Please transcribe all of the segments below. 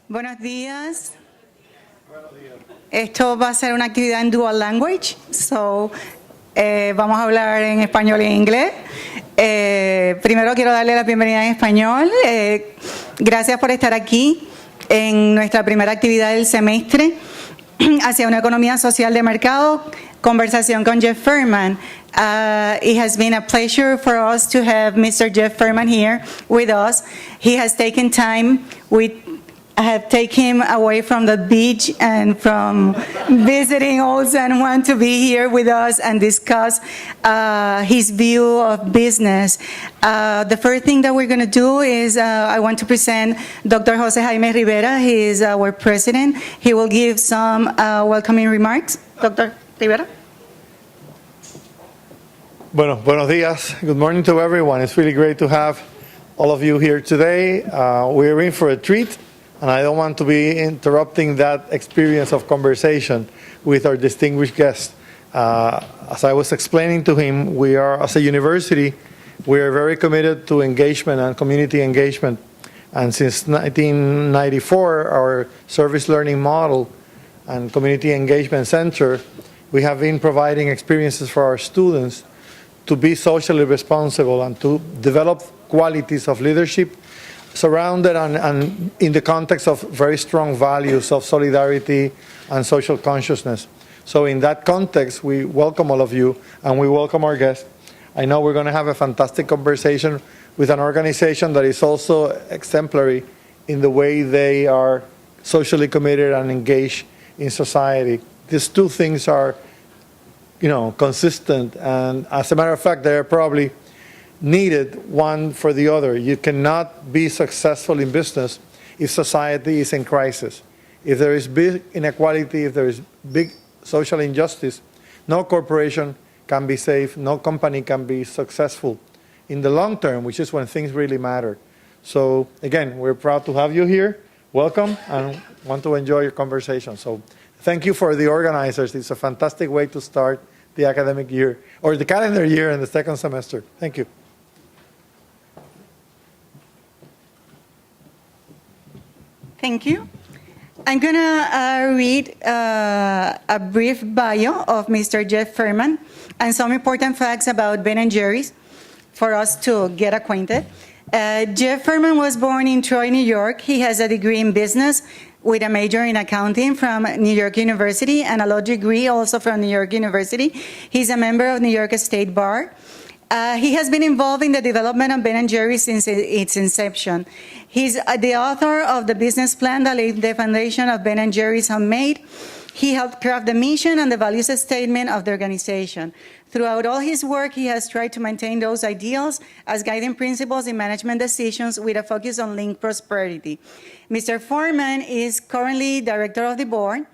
Buenos días. Esto va a ser una actividad en dual language, so vamos a hablar en español y en inglés. Primero quiero darle la bienvenida en español. Gracias por estar aquí en nuestra primera actividad del semestre hacia una economía social de mercado, Conversación con Jeff Furman. It has been a pleasure for us to have Mr. Jeff Furman here with us. He has taken time. I have taken him away from the beach and from visiting also and want to be here with us and discuss his view of business. The first thing that we're going to do is I want to present Dr. Jose Jaime Rivera. He is our president. He will give some welcoming remarks. Dr. Rivera. Buenos días. Good morning to everyone. It's really great to have all of you here today. We're in for a treat. And I don't want to be interrupting that experience of conversation with our distinguished guest. As I was explaining to him, we are, as a university, we are very committed to engagement and community engagement. And since 1994, our service learning model and community engagement center, we have been providing experiences for our students to be socially responsible and to develop qualities of leadership surrounded and in the context of very strong values of solidarity and social consciousness. So in that context, we welcome all of you and we welcome our guests. I know we're going to have a fantastic conversation with an organization that is also exemplary in the way they are socially committed and engaged in society. These two things are, consistent, and as a matter of fact, they're probably needed one for the other. You cannot be successful in business if society is in crisis. If there is big inequality, if there is big social injustice, no corporation can be safe, no company can be successful in the long term, which is when things really matter. So again, we're proud to have you here. Welcome, and want to enjoy your conversation. So thank you for the organizers. It's a fantastic way to start the academic year, or the calendar year in the second semester. Thank you. Thank you. I'm going to read a brief bio of Mr. Jeff Furman and some important facts about Ben & Jerry's for us to get acquainted. Jeff Furman was born in Troy, New York. He has a degree in business with a major in accounting from New York University and a law degree also from New York University. He's a member of New York State Bar. He has been involved in the development of Ben & Jerry's since its inception. He's the author of the business plan that laid the foundation of Ben & Jerry's Homemade. He helped craft the mission and the values statement of the organization. Throughout all his work, he has tried to maintain those ideals as guiding principles in management decisions with a focus on linked prosperity. Mr. Furman is currently director of the board.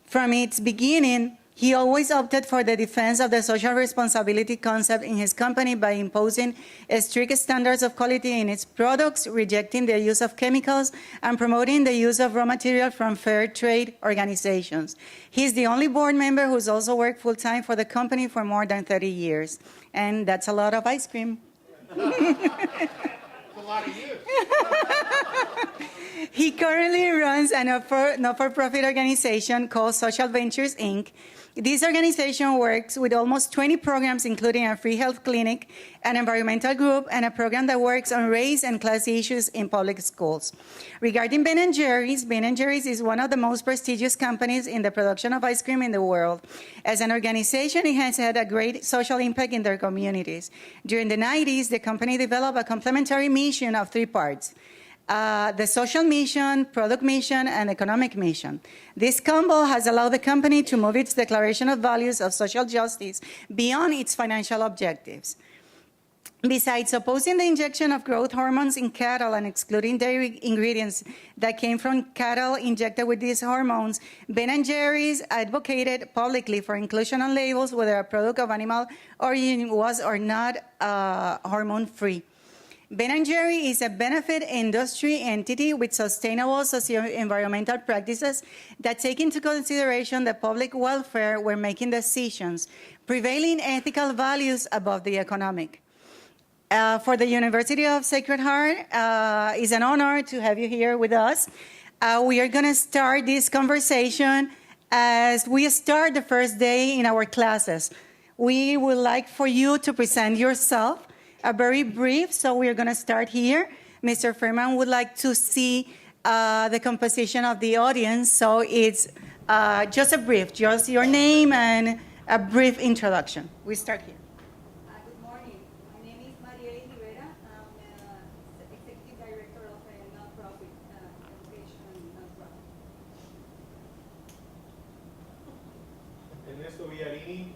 From its beginning, he always opted for the defense of the social responsibility concept in his company by imposing strict standards of quality in its products, rejecting the use of chemicals, and promoting the use of raw material from fair trade organizations. He's the only board member who's also worked full-time for the company for more than 30 years. And that's a lot of ice cream. That's a lot of you. He currently runs a not-for-profit organization called Social Ventures, Inc. This organization works with almost 20 programs, including a free health clinic, an environmental group, and a program that works on race and class issues in public schools. Regarding Ben & Jerry's is one of the most prestigious companies in the production of ice cream in the world. As an organization, it has had a great social impact in their communities. During the 90s, the company developed a complementary mission of 3 parts. The social mission, product mission, and economic mission. This combo has allowed the company to move its declaration of values of social justice beyond its financial objectives. Besides opposing the injection of growth hormones in cattle and excluding dairy ingredients that came from cattle injected with these hormones, Ben & Jerry's advocated publicly for inclusion on labels whether a product of animal origin was or not hormone-free. Ben & Jerry is a benefit industry entity with sustainable socio-environmental practices that take into consideration the public welfare when making decisions, prevailing ethical values above the economic. For the University of Sacred Heart, it's an honor to have you here with us. We are going to start this conversation as we start the first day in our classes. We would like for you to present yourself, a very brief, so we are going to start here. Mr. Furman would like to see the composition of the audience, so it's just a brief, just your name and a brief introduction. We start here. Good morning. My name is Maria Rivera. I'm Executive Director of a nonprofit, education nonprofit. Ernesto Villarini,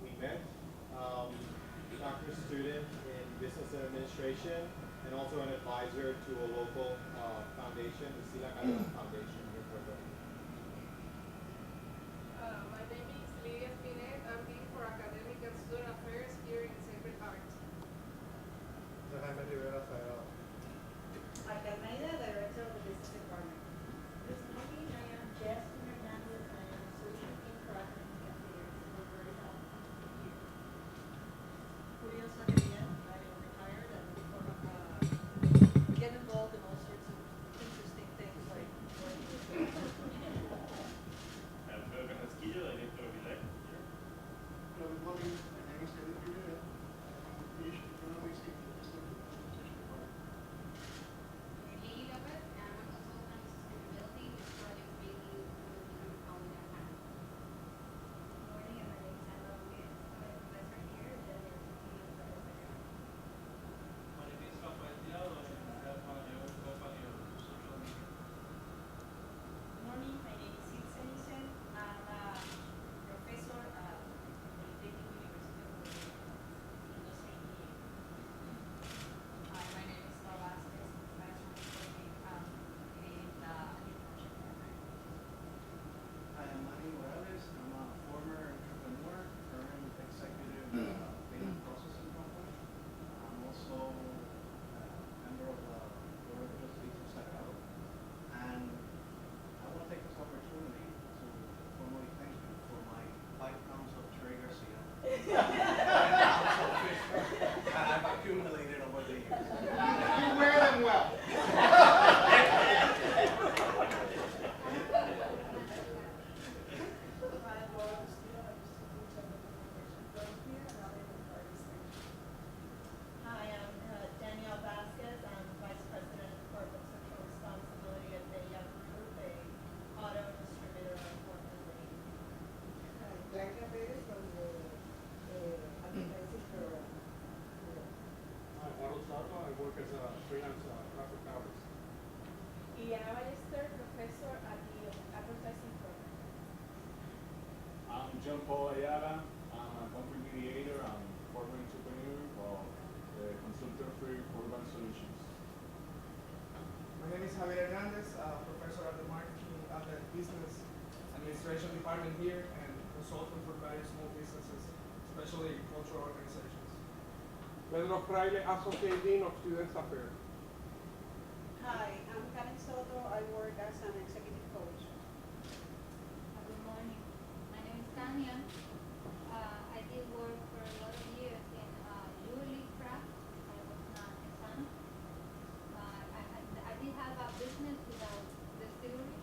we met, doctorate student in business administration and also an advisor to a local foundation, the Sila Calderon Foundation here in Puerto Rico. My name is Lidia Spinet. I'm Dean for Academic and Student Affairs here in Sacred Heart. Jaime Rivera Sayala. Almeida, Director of the Business Department. This morning, I am Jasmine Hernandez. I am Associate Dean for Academic Affairs. We're very happy to be here. Julia Sacria, I am retired and get involved in all sorts of interesting things like working with Alfredo Carrasquillo, Director of Elect here. Hello, good morning. My name is David Rivera. I'm with Economía and Conversación Department. Lily Lopez, and I'm a consultant on sustainability. This project mainly working on how we have had. Good morning, and my name is Sandra Ruiz. I'm a professor here at the University of Puerto Rico. My name is Rafael Tirado, and I'm a manager of company of social media. Good morning, my name is Silsa Nissen. I'm a professor at Polytechnic University of Puerto Rico in the same year. Hi, my name is Laura Vasquez, professor in agriculture program. I am Manny Morales. I'm a former entrepreneur, current executive payment processing company. I'm also a member of the Board of Trustees of Sagrado. And I want to take this opportunity to formally thank you for my 5 pounds of Trey Garcia. 5 pounds of fish that I've accumulated over the years. You wear them well. Hi, I'm Danielle Vasquez. I'm Vice President of Corporate Social Responsibility at Bella Group, a auto distributor of Furman. Blanca Perez from the advertising program. Hi, Harold Sarva. I work as a freelance graphic artist. Iliana Ballester, professor at the advertising program. I'm John Paul Ayala. I'm a conflict mediator and former entrepreneur of the consultant for Furman Solutions. My name is Javier Hernandez, professor at the Business Administration Department here and consultant for various small businesses, especially cultural organizations. Pedro Fraile, Associate Dean of Students Affairs. Hi, I'm Karen Soto. I work as an executive coach. Good morning. My name is Tanya. I did work for a lot of years in jewelry craft. I was not a son. I did have a business without distillery,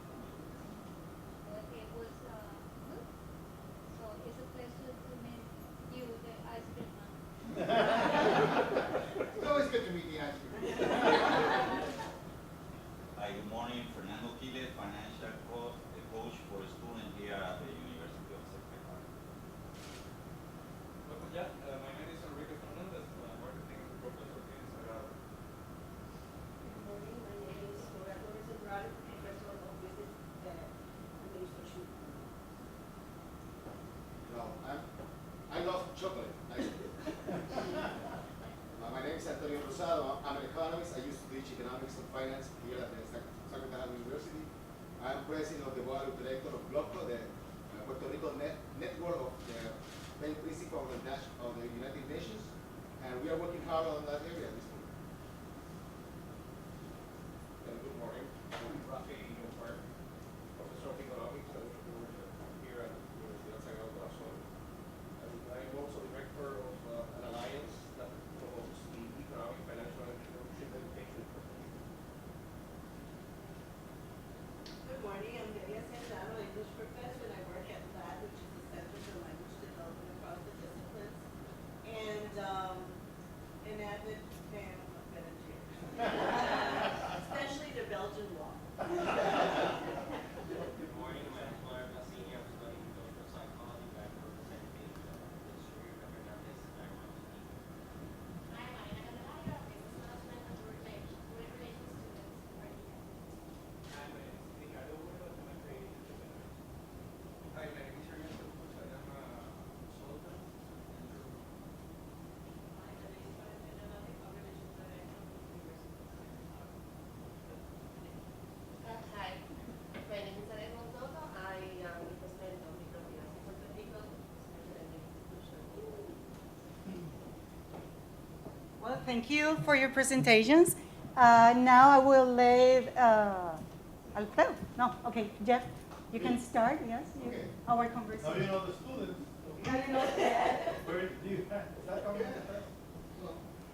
but it was good. So it's a pleasure to meet you, the ice cream man. It's always good to meet the ice cream. Hi, good morning. Fernando Quiles, financial coach for a student here at the University of Sacred Heart. My name is Enrique Fernandez, marketing professor here in Sagrado. Good morning. My name is Nora Torres Andrade, professor of business administration. No, I love chocolate. My name is Antonio Rosado. I'm an economist. I used to teach economics and finance here at the Sacred Heart University. I'm president of the board of directors of GLOCO, the Puerto Rico network of the main principle of the United Nations, and we are working hard on that area at this point. Good morning. I'm Rafi Yopar, professor of economics and entrepreneurship here at the University of Sagrado Corazon. And I'm also director of an alliance that promotes the economic, financial, and entrepreneurship education. thank you for your presentations. Now I will let Alfredo. No, okay, Jeff, you can start. Yes, Okay. our conversation. Now you know the students. Where do you, is that coming in the test?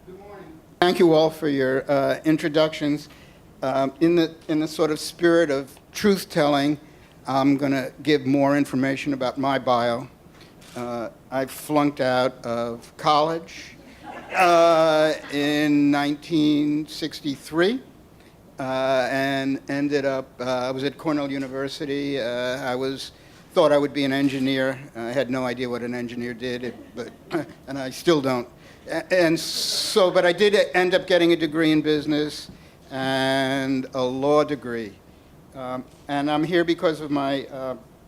Good morning. Thank you all for your introductions. In the sort of spirit of truth-telling, I'm going to give more information about my bio. I flunked out of college in 1963 and ended up, I was at Cornell University. Thought I would be an engineer. I had no idea what an engineer did, and I still don't. But I did end up getting a degree in business and a law degree. And I'm here because of my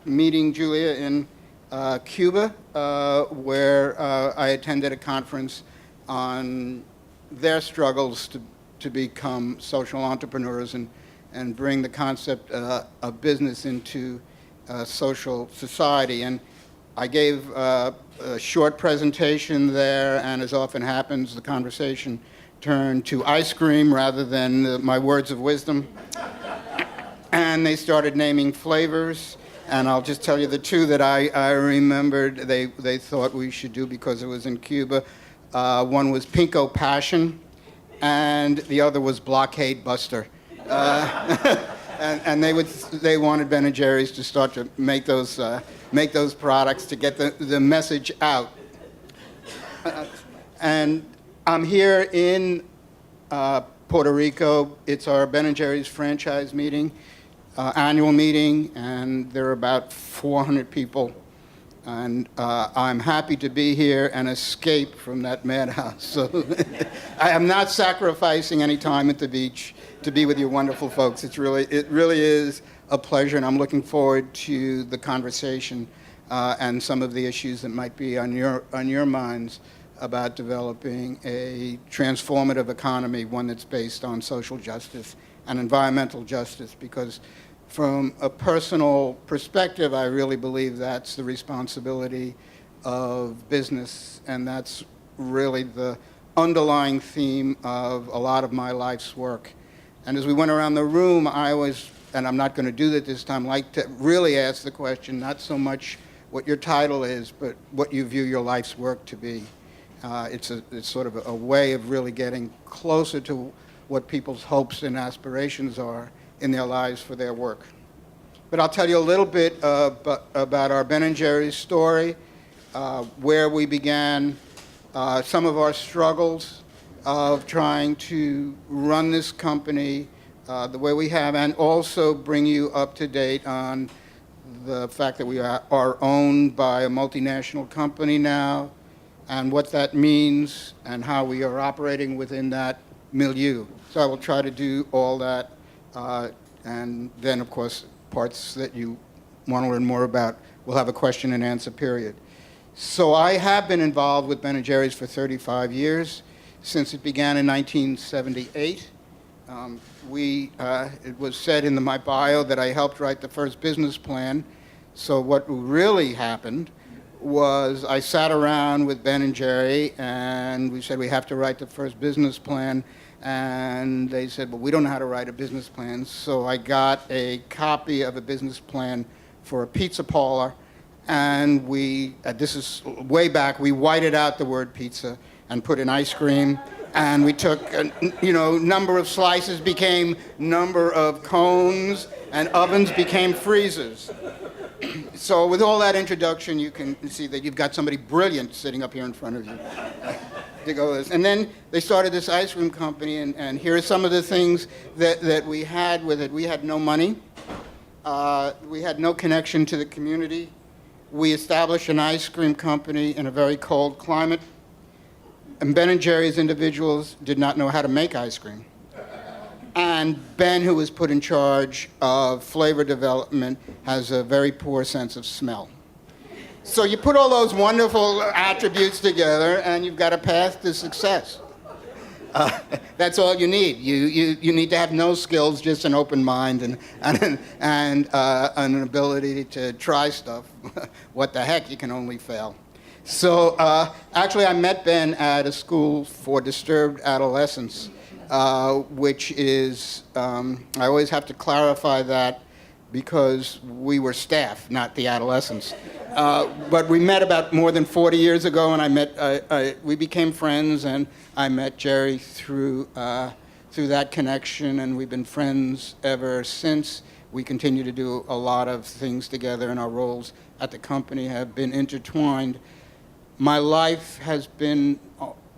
meeting Julia in Cuba, where I attended a conference on their struggles to become social entrepreneurs and bring the concept of business into social society. And I gave a short presentation there, and as often happens, the conversation turned to ice cream rather than my words of wisdom. And they started naming flavors, and I'll just tell you the two that I remembered they thought we should do because it was in Cuba. One was Pinko Passion, and the other was Blockade Buster. And they wanted Ben & Jerry's to start to make those products to get the message out. And I'm here in Puerto Rico. It's our Ben & Jerry's franchise meeting, annual meeting, and there are about 400 people. And I'm happy to be here and escape from that madhouse. So I am not sacrificing any time at the beach to be with you wonderful folks. It really is a pleasure, and I'm looking forward to the conversation and some of the issues that might be on your minds about developing a transformative economy, one that's based on social justice and environmental justice, because from a personal perspective, I really believe that's the responsibility of business, and that's really the underlying theme of a lot of my life's work. And as we went around the room, I always, and I'm not going to do that this time, like to really ask the question, not so much what your title is, but what you view your life's work to be. It's sort of a way of really getting closer to what people's hopes and aspirations are in their lives for their work. But I'll tell you a little bit about our Ben & Jerry's story, where we began, some of our struggles of trying to run this company the way we have, and also bring you up to date on the fact that we are owned by a multinational company now, and what that means, and how we are operating within that milieu. So I will try to do all that, and then, of course, parts that you want to learn more about, we'll have a question and answer period. So I have been involved with Ben & Jerry's for 35 years, since it began in 1978. It was said in my bio that I helped write the first business plan. So what really happened was I sat around with Ben & Jerry, and we said we have to write the first business plan. And they said, well, we don't know how to write a business plan. So I got a copy of a business plan for a pizza parlor. And this is way back, we whited out the word pizza and put in ice cream. And we took, number of slices became number of cones, and ovens became freezers. So with all that introduction, you can see that you've got somebody brilliant sitting up here in front of you. To go with. And then they started this ice cream company, and here are some of the things that we had with it. We had no money. We had no connection to the community. We established an ice cream company in a very cold climate. And Ben & Jerry's individuals did not know how to make ice cream. And Ben, who was put in charge of flavor development, has a very poor sense of smell. So you put all those wonderful attributes together, and you've got a path to success. That's all you need. You need to have no skills, just an open mind and an ability to try stuff. What the heck, you can only fail. So actually, I met Ben at a school for disturbed adolescents, which is, I always have to clarify that because we were staff, not the adolescents. But we met about more than 40 years ago, and we became friends, and I met Jerry through that connection, and we've been friends ever since. We continue to do a lot of things together, and our roles at the company have been intertwined. My life has been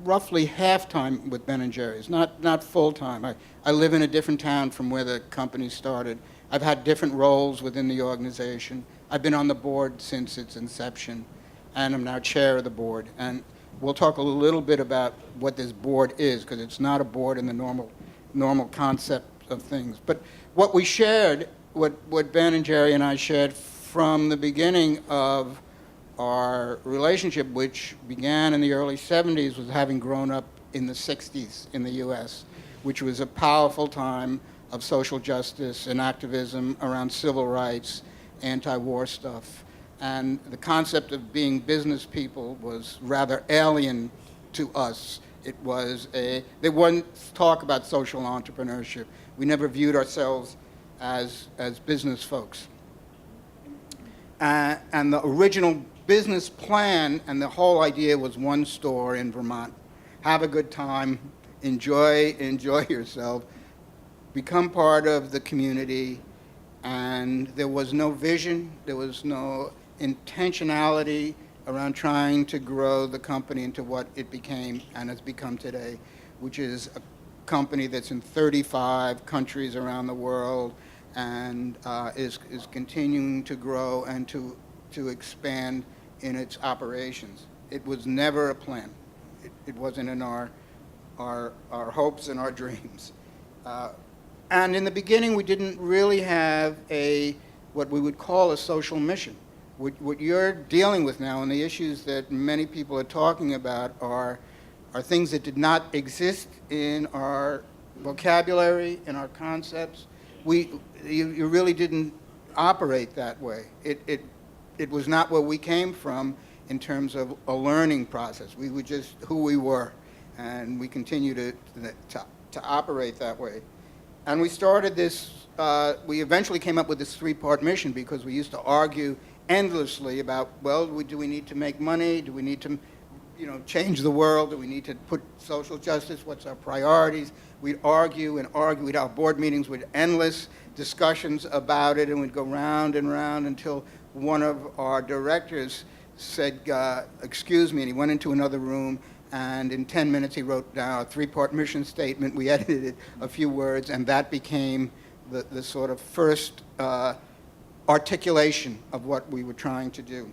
roughly half-time with Ben & Jerry's, not full-time. I live in a different town from where the company started. I've had different roles within the organization. I've been on the board since its inception, and I'm now chair of the board. And we'll talk a little bit about what this board is, because it's not a board in the normal concept of things. But what we shared, what Ben and Jerry and I shared from the beginning of our relationship, which began in the early 70s, was having grown up in the 60s in the US, which was a powerful time of social justice and activism around civil rights, anti-war stuff. And the concept of being business people was rather alien to us. They wouldn't talk about social entrepreneurship. We never viewed ourselves as business folks. And the original business plan and the whole idea was one store in Vermont. Have a good time, enjoy yourself, become part of the community, and there was no vision, there was no intentionality around trying to grow the company into what it became and has become today, which is a company that's in 35 countries around the world and is continuing to grow and to expand in its operations. It was never a plan. It wasn't in our hopes and our dreams. And in the beginning, we didn't really have what we would call a social mission. What you're dealing with now and the issues that many people are talking about are things that did not exist in our vocabulary, in our concepts. You really didn't operate that way. It was not where we came from in terms of a learning process. We were just who we were, and we continue to operate that way. And we started this, we eventually came up with this three-part mission because we used to argue endlessly about, well, do we need to make money? Do we need to, change the world? Do we need to put social justice? What's our priorities? We'd argue and argue. We'd have board meetings with endless discussions about it, and we'd go round and round until one of our directors said, excuse me, and he went into another room, and in 10 minutes he wrote down a three-part mission statement. We edited it a few words, and that became the sort of first articulation of what we were trying to do.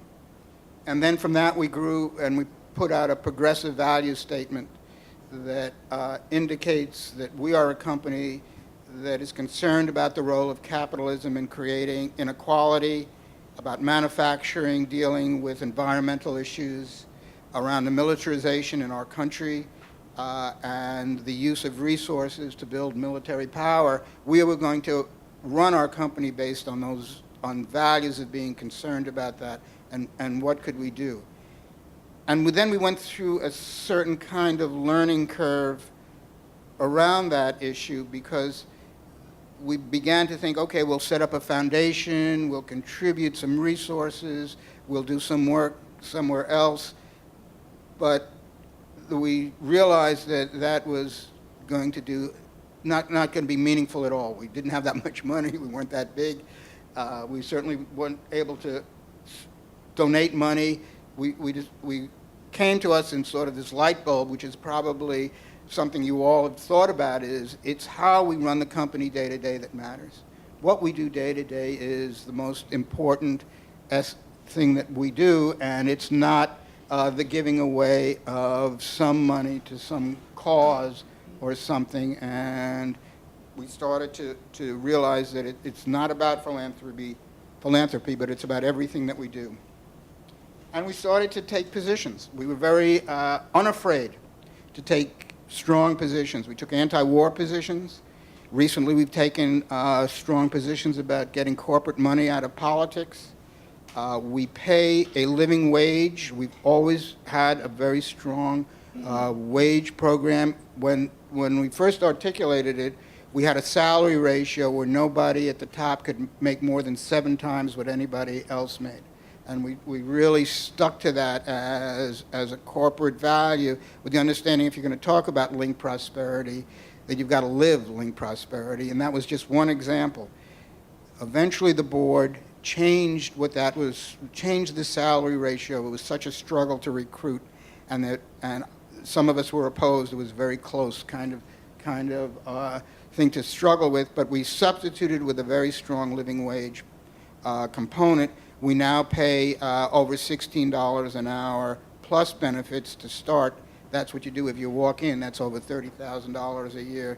And then from that we grew, and we put out a progressive value statement that indicates that we are a company that is concerned about the role of capitalism in creating inequality, about manufacturing, dealing with environmental issues, around the militarization in our country, and the use of resources to build military power. We were going to run our company based on values of being concerned about that, and what could we do. And then we went through a certain kind of learning curve around that issue, because we began to think, okay, we'll set up a foundation, we'll contribute some resources, we'll do some work somewhere else. But we realized that was going to do, not going to be meaningful at all. We didn't have that much money, we weren't that big. We certainly weren't able to donate money. We came to us in sort of this light bulb, which is probably something you all have thought about, is it's how we run the company day to day that matters. What we do day to day is the most important thing that we do, and it's not the giving away of some money to some cause or something. And we started to realize that it's not about philanthropy, but it's about everything that we do. And we started to take positions. We were very unafraid to take strong positions. We took anti-war positions. Recently, we've taken strong positions about getting corporate money out of politics. We pay a living wage. We've always had a very strong wage program. When we first articulated it, we had a salary ratio where nobody at the top could make more than 7 times what anybody else made. And we really stuck to that as a corporate value, with the understanding if you're going to talk about linked prosperity, that you've got to live linked prosperity. And that was just one example. Eventually the board changed changed the salary ratio. It was such a struggle to recruit, and some of us were opposed. It was very close kind of thing to struggle with, but we substituted with a very strong living wage component. We now pay over $16 an hour plus benefits to start. That's what you do if you walk in. That's over $30,000 a year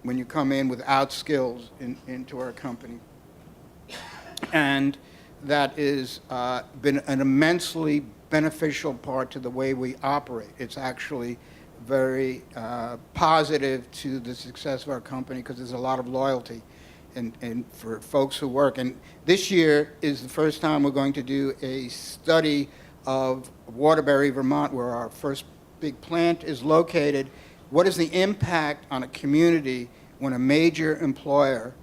when you come in without skills into our company. And that has been an immensely beneficial part to the way we operate. It's actually very positive to the success of our company because there's a lot of loyalty and for folks who work. And this year is the first time we're going to do a study of Waterbury, Vermont, where our first big plant is located. What is the impact on a community when a major employer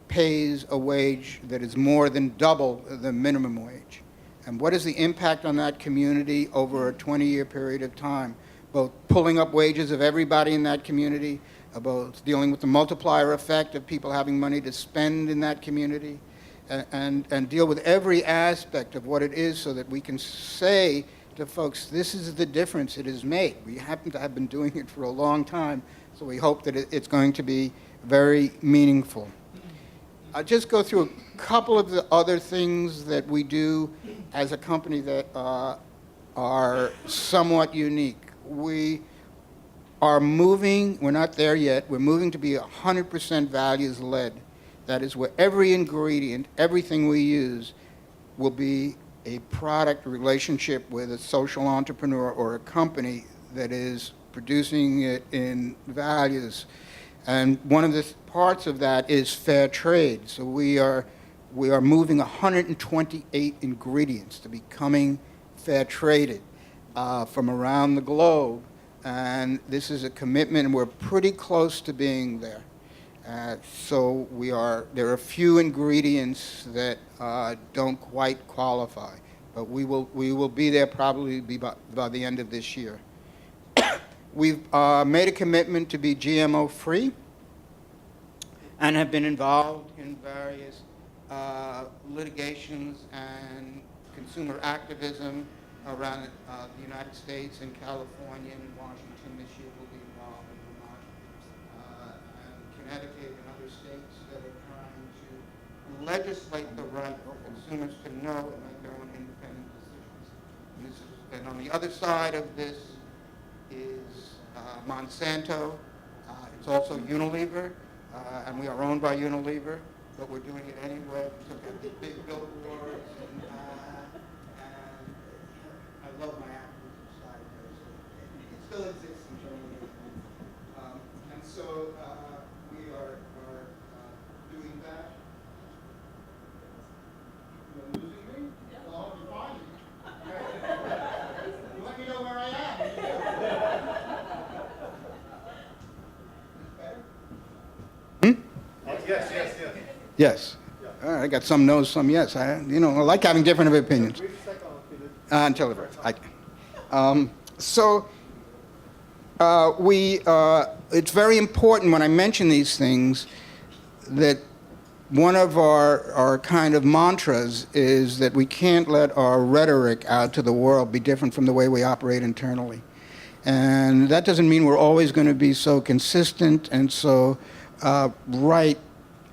pays a wage that is more than double the minimum wage? And what is the impact on that community over a 20-year period of time, both pulling up wages of everybody in that community, about dealing with the multiplier effect of people having money to spend in that community, and deal with every aspect of what it is so that we can say to folks, this is the difference it has made. We happen to have been doing it for a long time, so we hope that it's going to be very meaningful. I'll just go through a couple of the other things that we do as a company that are somewhat unique. We are moving, we're not there yet, we're moving to be 100% values-led. That is where every ingredient, everything we use will be a product relationship with a social entrepreneur or a company that is producing it in values. And one of the parts of that is fair trade. So we are moving 128 ingredients to becoming fair traded from around the globe. And this is a commitment, and we're pretty close to being there. So there are a few ingredients that don't quite qualify, but we will be there probably by the end of this year. We've made a commitment to be GMO-free and have been involved in various litigations and consumer activism around the United States and California and Washington. This year we'll be involved in Vermont and Connecticut and other states that are trying to legislate the right for consumers to know and make their own independent decisions. And on the other side of this is Monsanto. It's also Unilever, and we are owned by Unilever, but we're doing it anyway. We took out the big billboards, and I love my activism side there, so it still exists in Germany. And so we are doing that. You're losing me? Yeah. Well, you're fine. Let me know where I am. Yes. Yes. All right, I got some no's, some yes. I like having different opinions. Until it's very important when I mention these things that one of our kind of mantras is that we can't let our rhetoric out to the world be different from the way we operate internally. And that doesn't mean we're always going to be so consistent and so right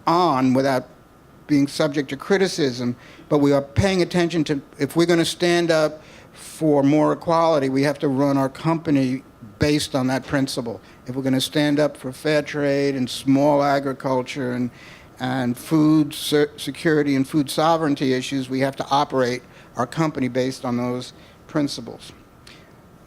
on without being subject to criticism, but we are paying attention to, if we're going to stand up for more equality, we have to run our company based on that principle. If we're going to stand up for fair trade and small agriculture and food security and food sovereignty issues, we have to operate our company based on those principles.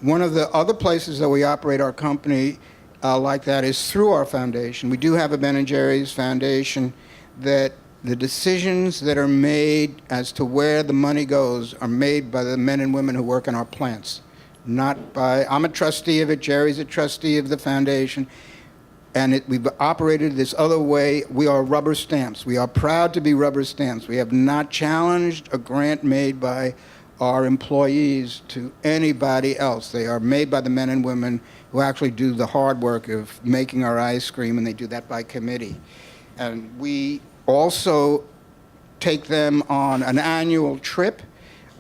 One of the other places that we operate our company like that is through our foundation. We do have a Ben & Jerry's Foundation that the decisions that are made as to where the money goes are made by the men and women who work in our plants, not by, I'm a trustee of it, Jerry's a trustee of the foundation, and we've operated this other way. We are rubber stamps. We are proud to be rubber stamps. We have not challenged a grant made by our employees to anybody else. They are made by the men and women who actually do the hard work of making our ice cream, and they do that by committee. And we also take them on an annual trip.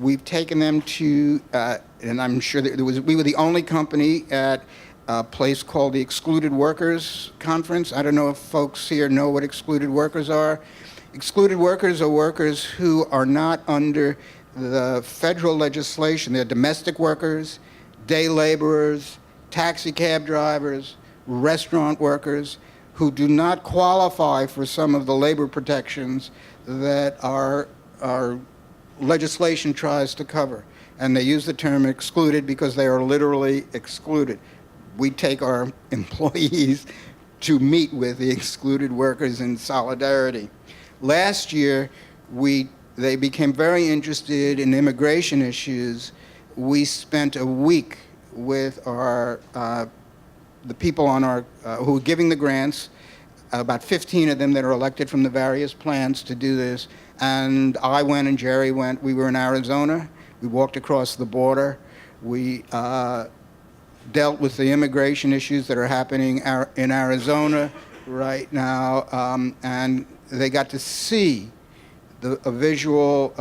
We've taken them to, and I'm sure that we were the only company at a place called the Excluded Workers Conference. I don't know if folks here know what excluded workers are. Excluded workers are workers who are not under the federal legislation. They're domestic workers, day laborers, taxi cab drivers, restaurant workers who do not qualify for some of the labor protections that our legislation tries to cover. And they use the term excluded because they are literally excluded. We take our employees to meet with the excluded workers in solidarity. Last year, they became very interested in immigration issues. We spent a week with the people on who were giving the grants, about 15 of them that are elected from the various plants to do this. And I went and Jerry went. We were in Arizona. We walked across the border. We dealt with the immigration issues that are happening in Arizona right now. And they got to see a visual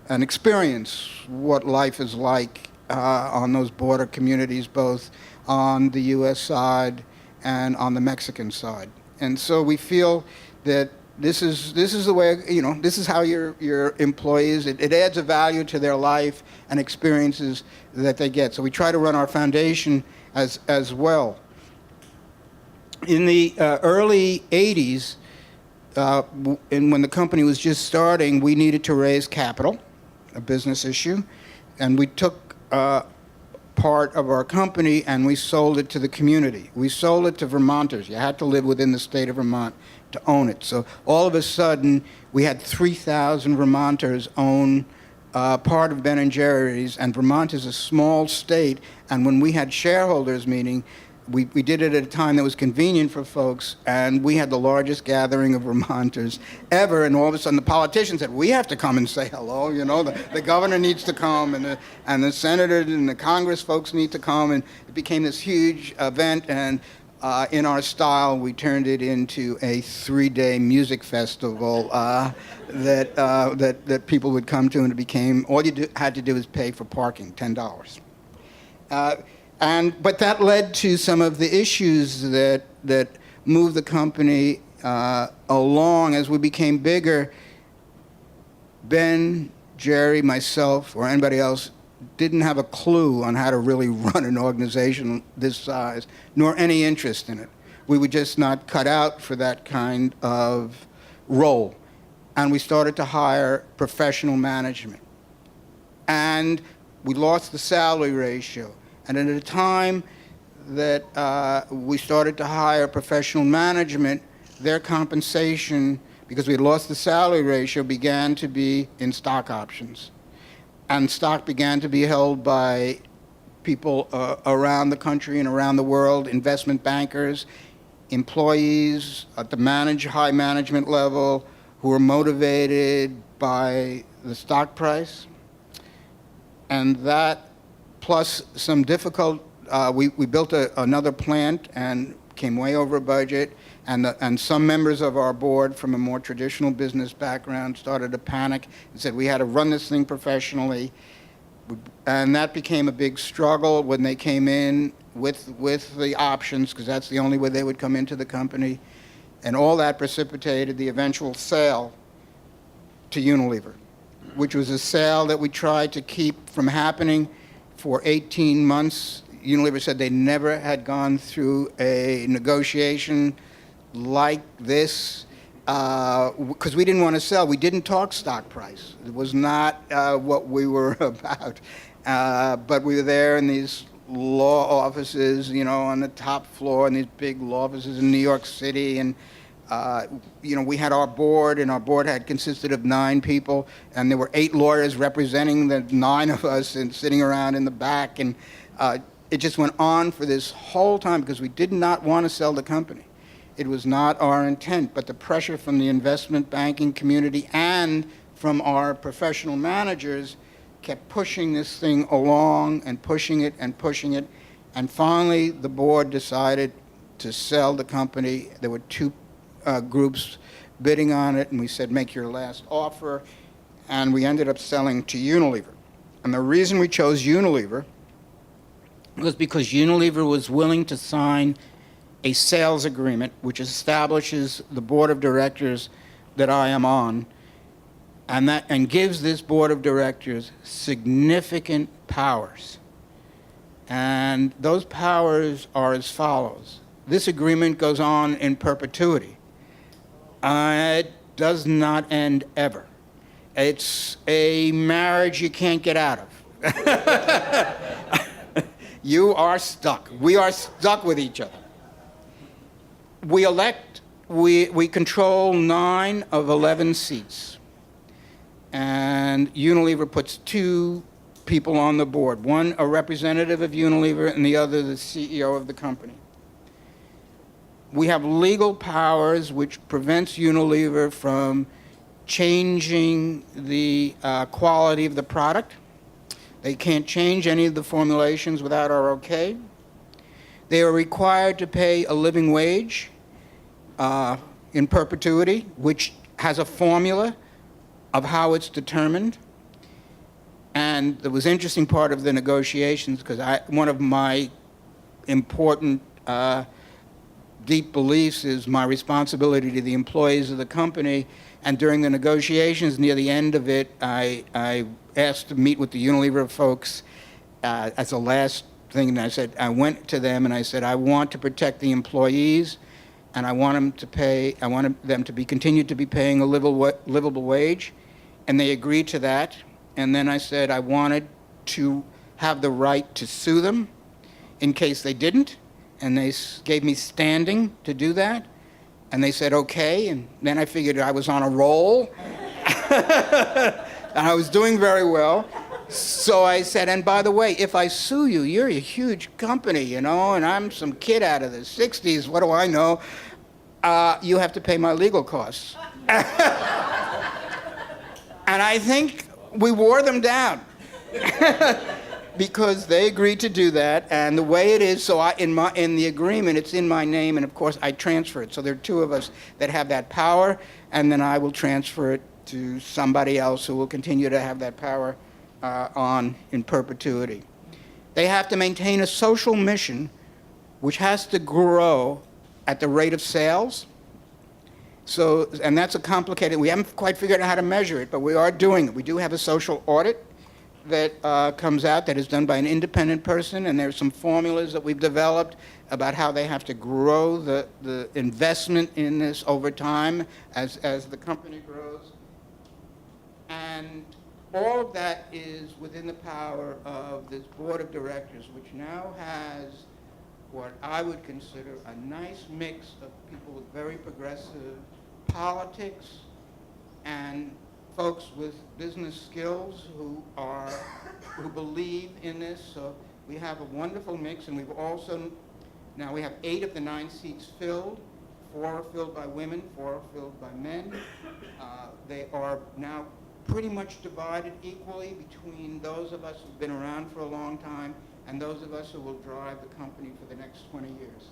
and experience what life is like on those border communities, both on the U.S. side and on the Mexican side. And so we feel that this is the way, this is how your employees, it adds a value to their life and experiences that they get. So we try to run our foundation as well. In the early 80s, and when the company was just starting, we needed to raise capital, a business issue, and we took part of our company and we sold it to the community. We sold it to Vermonters. You had to live within the state of Vermont to own it. So all of a sudden, we had 3,000 Vermonters own part of Ben & Jerry's, and Vermont is a small state, and when we had shareholders meeting, we did it at a time that was convenient for folks, and we had the largest gathering of Vermonters ever, and all of a sudden the politicians said, we have to come and say hello, the governor needs to come, and the senators and the Congress folks need to come, and it became this huge event, and in our style, we turned it into a 3-day music festival that people would come to, and it became, all you had to do was pay for parking, $10. But that led to some of the issues that moved the company along as we became bigger. Ben, Jerry, myself, or anybody else didn't have a clue on how to really run an organization this size, nor any interest in it. We were just not cut out for that kind of role. And we started to hire professional management. And we lost the salary ratio. And at a time that we started to hire professional management, their compensation, because we had lost the salary ratio, began to be in stock options. And stock began to be held by people around the country and around the world, investment bankers, employees at the high management level who were motivated by the stock price. And that, plus some difficult, we built another plant and came way over budget, and some members of our board from a more traditional business background started to panic and said we had to run this thing professionally. And that became a big struggle when they came in with the options, because that's the only way they would come into the company. And all that precipitated the eventual sale to Unilever, which was a sale that we tried to keep from happening for 18 months. Unilever said they never had gone through a negotiation like this because we didn't want to sell. We didn't talk stock price. It was not what we were about. But we were there in these law offices, on the top floor, in these big law offices in New York City, and We had our board, and our board had consisted of 9 people, and there were 8 lawyers representing the 9 of us and sitting around in the back, and it just went on for this whole time because we did not want to sell the company. It was not our intent, but the pressure from the investment banking community and from our professional managers kept pushing this thing along and pushing it and pushing it. And finally, the board decided to sell the company. There were 2 groups bidding on it, and we said, make your last offer. And we ended up selling to Unilever. And the reason we chose Unilever was because Unilever was willing to sign a sales agreement which establishes the board of directors that I am on, and gives this board of directors significant powers. And those powers are as follows. This agreement goes on in perpetuity. It does not end ever. It's a marriage you can't get out of. You are stuck. We are stuck with each other. We control 9 of 11 seats. And Unilever puts 2 people on the board, one a representative of Unilever and the other the CEO of the company. We have legal powers which prevents Unilever from changing the quality of the product. They can't change any of the formulations without our okay. They are required to pay a living wage in perpetuity, which has a formula of how it's determined. And it was an interesting part of the negotiations because one of my important deep beliefs is my responsibility to the employees of the company. And during the negotiations, near the end of it, I asked to meet with the Unilever folks as a last thing. And I went to them and I said, I want to protect the employees, and I want them to continue to be paying a livable wage. And they agreed to that. And then I said I wanted to have the right to sue them in case they didn't. And they gave me standing to do that. And they said, okay. And then I figured I was on a roll. And I was doing very well. So I said, and by the way, if I sue you, you're a huge company, and I'm some kid out of the 60s, what do I know? You have to pay my legal costs. And I think we wore them down because they agreed to do that. And the way it is, so in the agreement, it's in my name, and of course I transfer it. So there are 2 of us that have that power, and then I will transfer it to somebody else who will continue to have that power on in perpetuity. They have to maintain a social mission which has to grow at the rate of sales. So, and that's a complicated, we haven't quite figured out how to measure it, but we are doing it. We do have a social audit that comes out that is done by an independent person, and there's some formulas that we've developed about how they have to grow the investment in this over time as the company grows. And all of that is within the power of this board of directors, which now has what I would consider a nice mix of people with very progressive politics and folks with business skills who believe in this. So we have a wonderful mix, and we have 8 of the 9 seats filled. 4 are filled by women, 4 are filled by men. They are now pretty much divided equally between those of us who've been around for a long time and those of us who will drive the company for the next 20 years.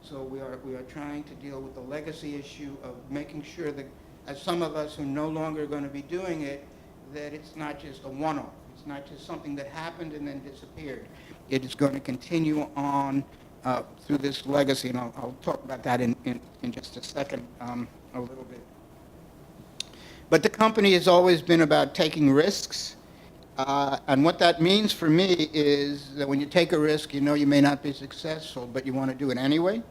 So we are trying to deal with the legacy issue of making sure that, as some of us who are no longer are going to be doing it, that it's not just a one-off. It's not just something that happened and then disappeared. It is going to continue on through this legacy, and I'll talk about that in just a second a little bit. But the company has always been about taking risks. And what that means for me is that when you take a risk, you may not be successful, but you want to do it anyway.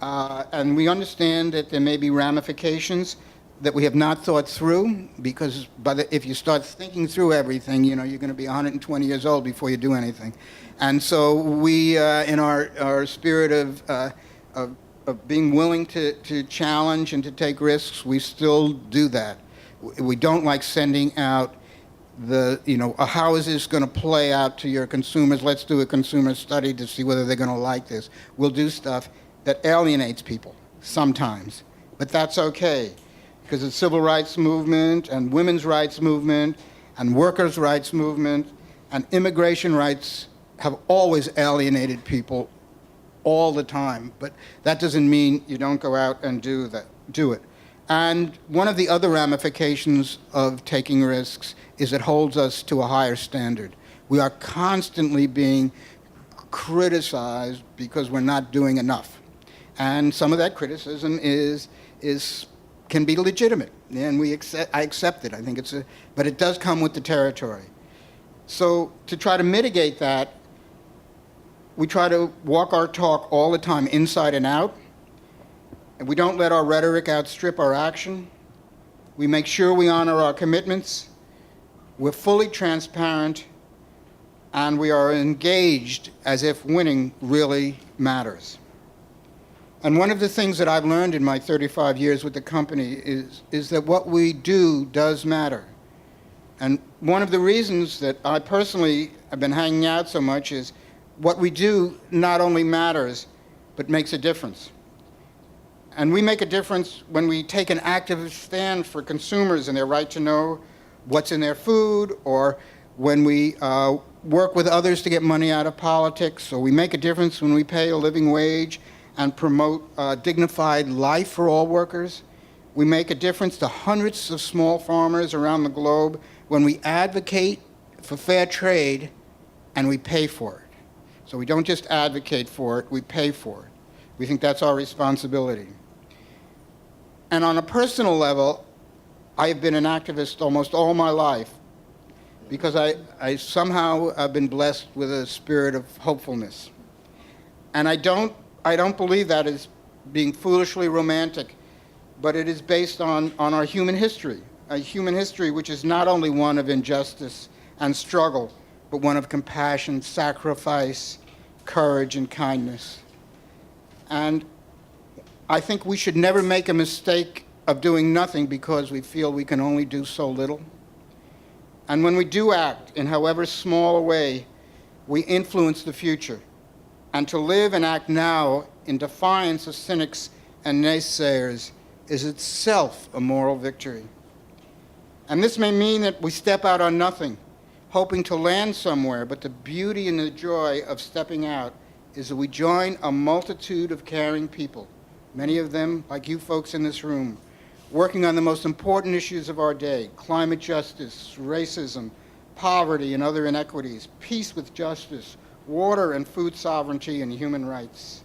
And we understand that there may be ramifications that we have not thought through, because if you start thinking through everything, you're going to be 120 years old before you do anything. And so we, in our spirit of of being willing to challenge and to take risks, we still do that. We don't like sending out how is this going to play out to your consumers? Let's do a consumer study to see whether they're going to like this. We'll do stuff that alienates people sometimes, but that's okay, because the civil rights movement and women's rights movement and workers' rights movement and immigration rights have always alienated people all the time, but that doesn't mean you don't go out and do it. And one of the other ramifications of taking risks is it holds us to a higher standard. We are constantly being criticized because we're not doing enough. And some of that criticism can be legitimate, and I accept it. I think but it does come with the territory. So to try to mitigate that, we try to walk our talk all the time, inside and out. And we don't let our rhetoric outstrip our action. We make sure we honor our commitments. We're fully transparent, and we are engaged as if winning really matters. And one of the things that I've learned in my 35 years with the company is that what we do does matter. And one of the reasons that I personally have been hanging out so much is what we do not only matters, but makes a difference. And we make a difference when we take an active stand for consumers and their right to know what's in their food, or when we work with others to get money out of politics, or we make a difference when we pay a living wage and promote dignified life for all workers. We make a difference to hundreds of small farmers around the globe when we advocate for fair trade and we pay for it. So we don't just advocate for it, we pay for it. We think that's our responsibility. And on a personal level, I have been an activist almost all my life because I somehow have been blessed with a spirit of hopefulness. And I don't believe that as being foolishly romantic, but it is based on our human history, a human history which is not only one of injustice and struggle, but one of compassion, sacrifice, courage, and kindness. And I think we should never make a mistake of doing nothing because we feel we can only do so little. And when we do act in however small a way, we influence the future. And to live and act now in defiance of cynics and naysayers is itself a moral victory. And this may mean that we step out on nothing, hoping to land somewhere, but the beauty and the joy of stepping out is that we join a multitude of caring people, many of them, like you folks in this room, working on the most important issues of our day: climate justice, racism, poverty and other inequities, peace with justice, water and food sovereignty, and human rights.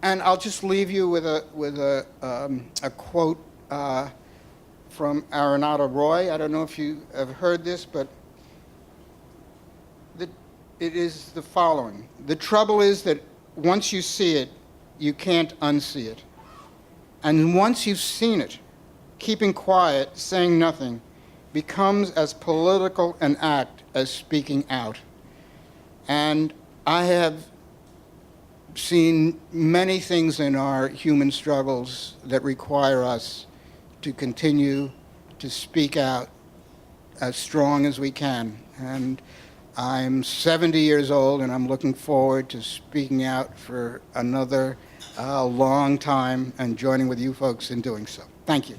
And I'll just leave you with a quote from Arunata Roy. I don't know if you have heard this, but it is the following: the trouble is that once you see it, you can't unsee it. And once you've seen it, keeping quiet, saying nothing, becomes as political an act as speaking out. And I have seen many things in our human struggles that require us to continue to speak out as strong as we can. And I'm 70 years old, and I'm looking forward to speaking out for another long time and joining with you folks in doing so. Thank you.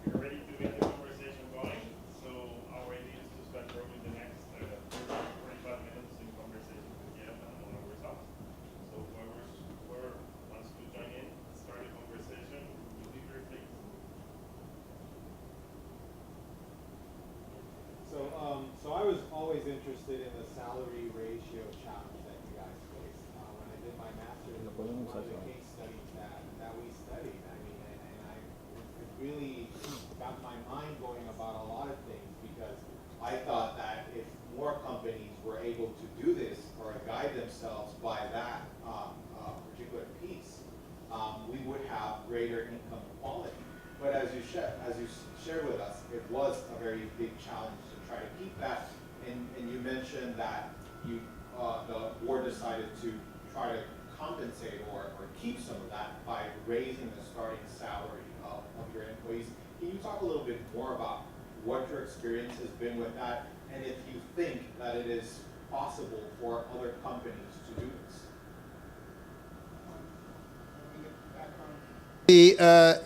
We're ready to get the conversation going. So our idea is to spend probably the next 45 minutes in conversation with Jeff and one of ourselves. So whoever wants to join in, start a conversation, we'll be very pleased. So I was always interested in the salary ratio challenge that you guys faced. When I did my master's, it was one of the case studies that we studied. I mean, and it really got my mind going about a lot of things, because I thought that if more companies were able to do this or guide themselves by that particular piece, we would have greater income equality. But as you shared with us, it was a very big challenge to try to keep that. And you mentioned that the board decided to try to compensate or keep some of that by raising the starting salary of your employees. Can you talk a little bit more about what your experience has been with that, and if you think that it is possible for other companies to do this?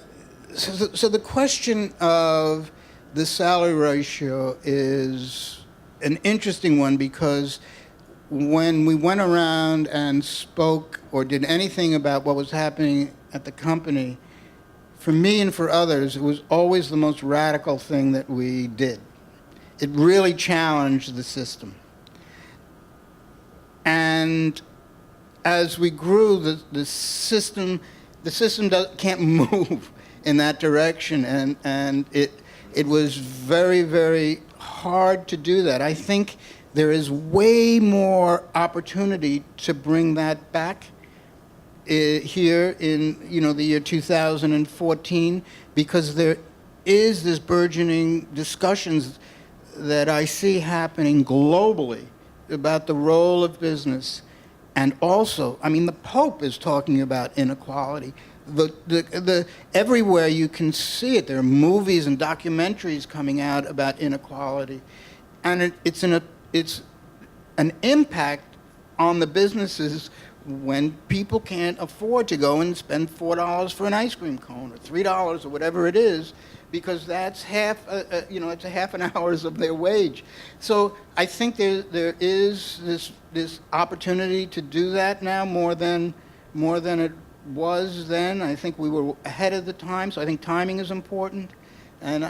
So the question of the salary ratio is an interesting one, because when we went around and spoke or did anything about what was happening at the company, for me and for others, it was always the most radical thing that we did. It really challenged the system. And as we grew, the system can't move in that direction, and it was very, very hard to do that. I think there is way more opportunity to bring that back here in the year 2014, because there is this burgeoning discussions that I see happening globally about the role of business. And also, I mean, the Pope is talking about inequality. Everywhere you can see it. There are movies and documentaries coming out about inequality. And it's an impact on the businesses when people can't afford to go and spend $4 for an ice cream cone, or $3 or whatever it is, because that's it's a half an hour of their wage. So I think there is this opportunity to do that now more than it was then. I think we were ahead of the time, so I think timing is important. And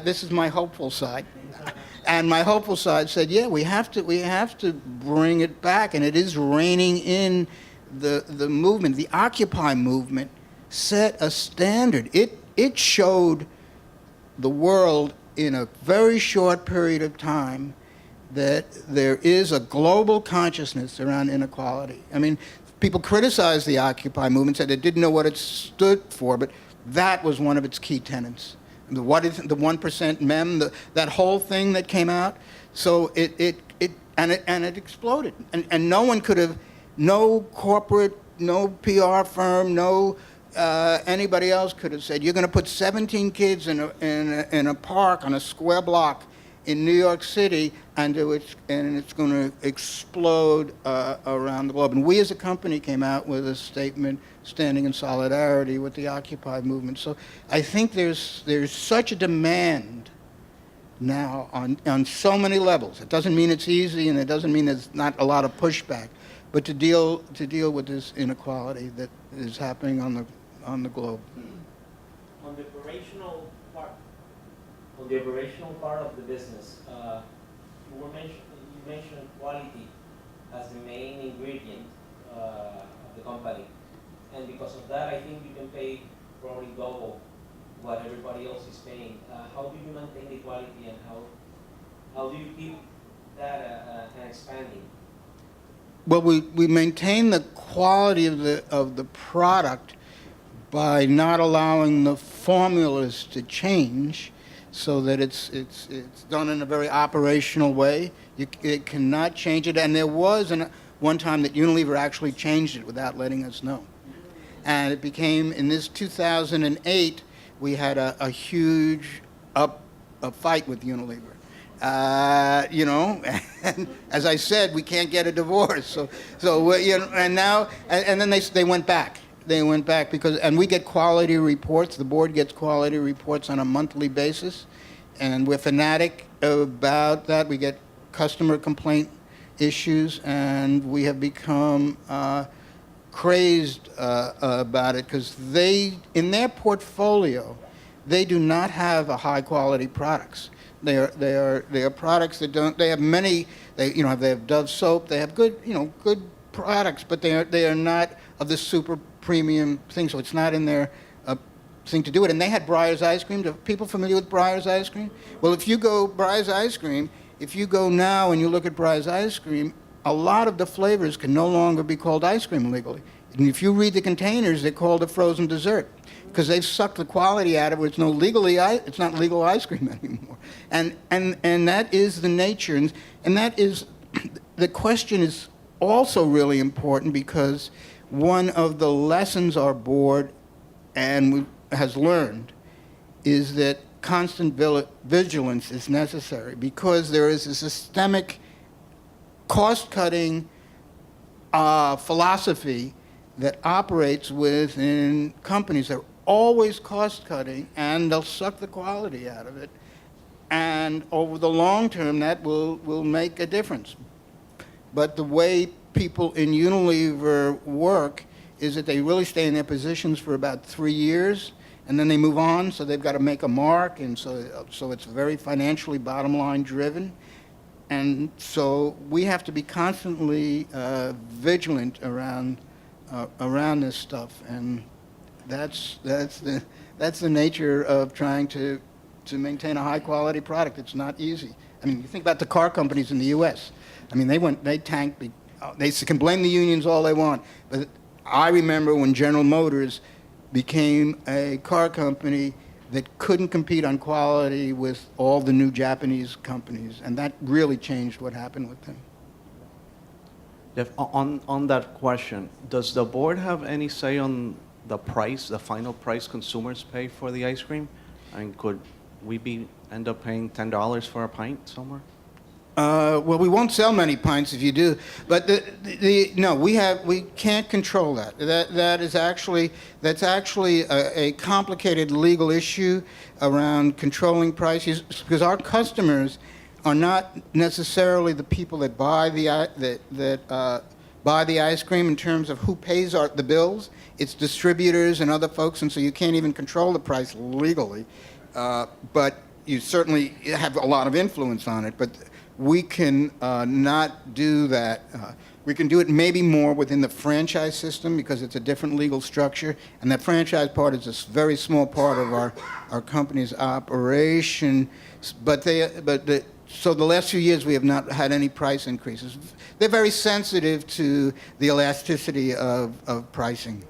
this is my hopeful side. And my hopeful side said, yeah, we have to bring it back, and it is reining in the movement. The Occupy movement set a standard. It showed the world in a very short period of time that there is a global consciousness around inequality. I mean, people criticized the Occupy movement, said they didn't know what it stood for, but that was one of its key tenets. The 1% mem, that whole thing that came out. So it exploded, and no one could have, no corporate, no PR firm, no anybody else could have said, you're going to put 17 kids in a park on a square block in New York City, and it's going to explode around the globe. And we as a company came out with a statement standing in solidarity with the Occupy movement. So I think there's such a demand now on so many levels. It doesn't mean it's easy, and it doesn't mean there's not a lot of pushback, but to deal with this inequality that is happening on the globe. On the operational part of the business, you mentioned quality as the main ingredient of the company, and because of that, I think you can pay probably double what everybody else is paying. How do you maintain the quality, and how do you keep that expanding? Well, we maintain the quality of the product by not allowing the formulas to change, so that it's done in a very operational way. It cannot change it, and there was one time that Unilever actually changed it without letting us know. And it became, in this 2008, we had a huge fight with Unilever. And as I said, we can't get a divorce. So and then they went back. They went back and we get quality reports. The board gets quality reports on a monthly basis, and we're fanatic about that. We get customer complaint issues, and we have become crazed about it, because in their portfolio, they do not have a high quality products. They are products that don't. They have many. They have Dove soap. They have good products, but they are not of the super premium thing. So it's not in their thing to do it. And they had Breyer's ice cream. Are people familiar with Breyer's ice cream? Well, if you go now and you look at Breyer's ice cream, a lot of the flavors can no longer be called ice cream legally. And if you read the containers, they're called a frozen dessert, because they've sucked the quality out of it. It's it's not legal ice cream anymore. And that is the nature. And that is, the question is also really important because one of the lessons our board has learned is that constant vigilance is necessary because there is a systemic cost-cutting philosophy that operates within companies. They're always cost-cutting, and they'll suck the quality out of it. And over the long term, that will make a difference. But the way people in Unilever work is that they really stay in their positions for about 3 years, and then they move on, so they've got to make a mark, and so it's very financially bottom line driven. And so we have to be constantly vigilant around this stuff, and that's the nature of trying to maintain a high quality product. It's not easy. I mean, you think about the car companies in the U.S. I mean, they tanked. They can blame the unions all they want, but I remember when General Motors became a car company that couldn't compete on quality with all the new Japanese companies, and that really changed what happened with them. Jeff, on that question, does the board have any say on the price, the final price consumers pay for the ice cream? I mean, could we end up paying $10 for a pint somewhere? Well, we won't sell many pints if you do, but no, we can't control that. That's actually a complicated legal issue around controlling prices because our customers are not necessarily the people that buy the ice cream in terms of who pays the bills. It's distributors and other folks, and so you can't even control the price legally, but you certainly have a lot of influence on it. But we can not do that. We can do it maybe more within the franchise system because it's a different legal structure, and that franchise part is a very small part of our company's operation. So the last few years we have not had any price increases. They're very sensitive to the elasticity of pricing.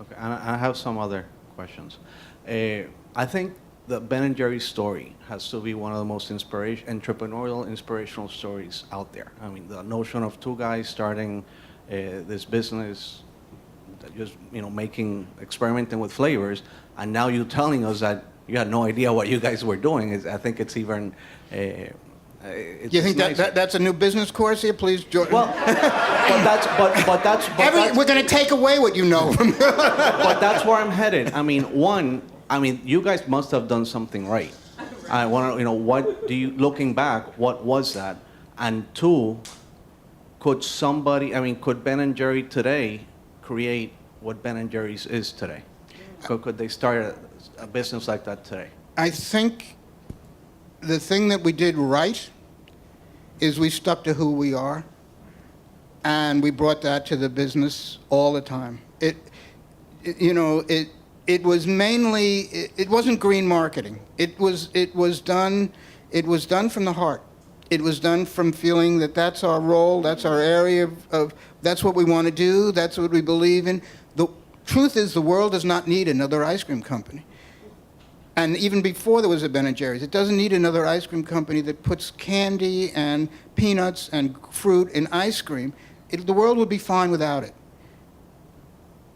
Okay, and I have some other questions. I think the Ben & Jerry's story has to be one of the most entrepreneurial, inspirational stories out there. I mean, the notion of two guys starting this business, just experimenting with flavors, and now you telling us that you had no idea what you guys were doing. I think it's even. You think that's a new business course here? Please join. Well, we're going to take away what you know. But that's where I'm headed. I mean, you guys must have done something right. I want to, looking back, what was that? And two, could Ben & Jerry today create what Ben & Jerry's is today? Could they start a business like that today? I think the thing that we did right is we stuck to who we are, and we brought that to the business all the time. It was mainly, it wasn't green marketing. It was done from the heart. It was done from feeling that that's our role, that's our area of that's what we want to do, that's what we believe in. The truth is the world does not need another ice cream company. And even before there was a Ben & Jerry's, it doesn't need another ice cream company that puts candy and peanuts and fruit in ice cream. The world would be fine without it.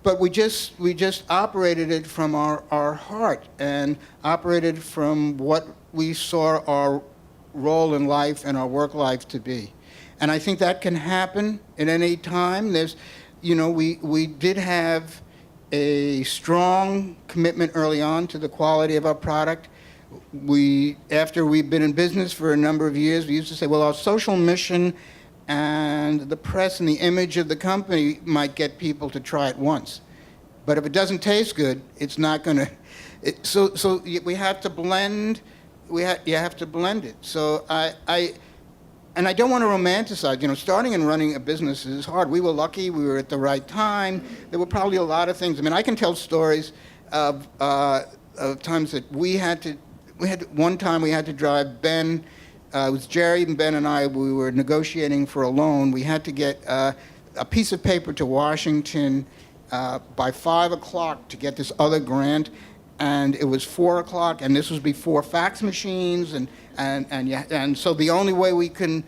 But we just operated it from our heart and operated from what we saw our role in life and our work life to be. And I think that can happen at any time. We did have a strong commitment early on to the quality of our product. After we've been in business for a number of years, we used to say, well, our social mission and the press and the image of the company might get people to try it once. But if it doesn't taste good, it's not going to. So we have to blend. You have to blend it. So I don't want to romanticize. Starting and running a business is hard. We were lucky. We were at the right time. There were probably a lot of things. I mean, I can tell stories of times that one time we had to drive Ben. It was Jerry and Ben and I. We were negotiating for a loan. We had to get a piece of paper to Washington by 5 o'clock to get this other grant, and it was 4 o'clock, and this was before fax machines, and so the only way we could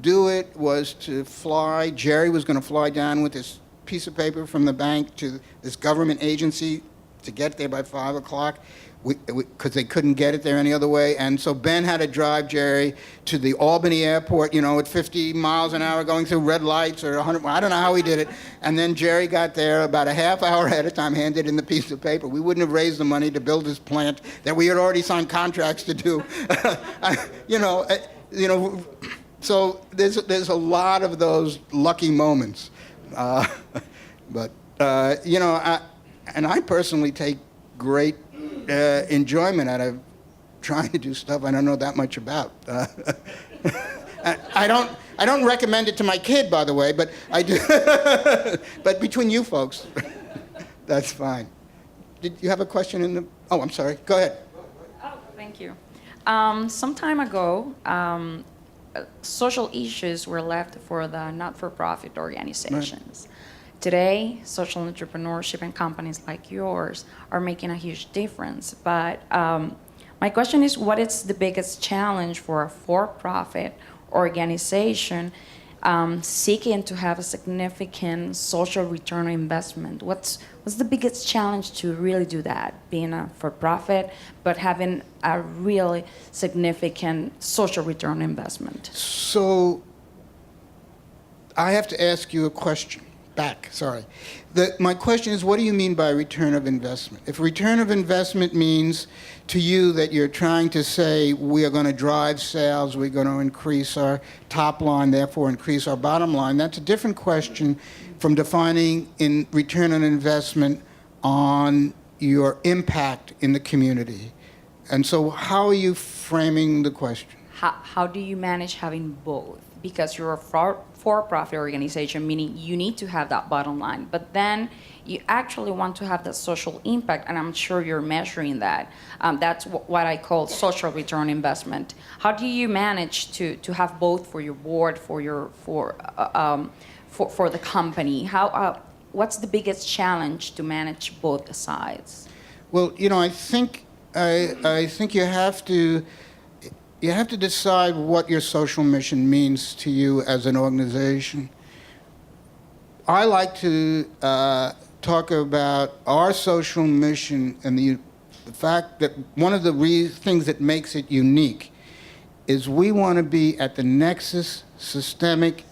do it was to fly. Jerry was going to fly down with this piece of paper from the bank to this government agency to get there by 5 o'clock, because they couldn't get it there any other way. And so Ben had to drive Jerry to the Albany airport, at 50 miles an hour going through red lights or 100, I don't know how he did it. And then Jerry got there about a half hour ahead of time, handed in the piece of paper. We wouldn't have raised the money to build this plant that we had already signed contracts to do. So there's a lot of those lucky moments. But I personally take great enjoyment out of trying to do stuff I don't know that much about. I don't recommend it to my kid, by the way, but I do. But between you folks, that's fine. Did you have a question in the? Oh, I'm sorry. Go ahead. Oh, thank you. Some time ago, social issues were left for the not-for-profit organizations. Right. Today, social entrepreneurship and companies like yours are making a huge difference. But my question is, what is the biggest challenge for a for-profit organization seeking to have a significant social return on investment? What's the biggest challenge to really do that, being a for-profit, but having a really significant social return on investment? So I have to ask you a question. My question is, what do you mean by return of investment? If return of investment means to you that you're trying to say we are going to drive sales, we're going to increase our top line, therefore increase our bottom line, that's a different question from defining in return on investment on your impact in the community. And so how are you framing the question? How do you manage having both? Because you're a for-profit organization, meaning you need to have that bottom line, but then you actually want to have that social impact, and I'm sure you're measuring that. That's what I call social return investment. How do you manage to have both for your board, for the company? What's the biggest challenge to manage both sides? Well, I think you have to decide what your social mission means to you as an organization. I like to talk about our social mission and the fact that one of the things that makes it unique is we want to be at the nexus systemic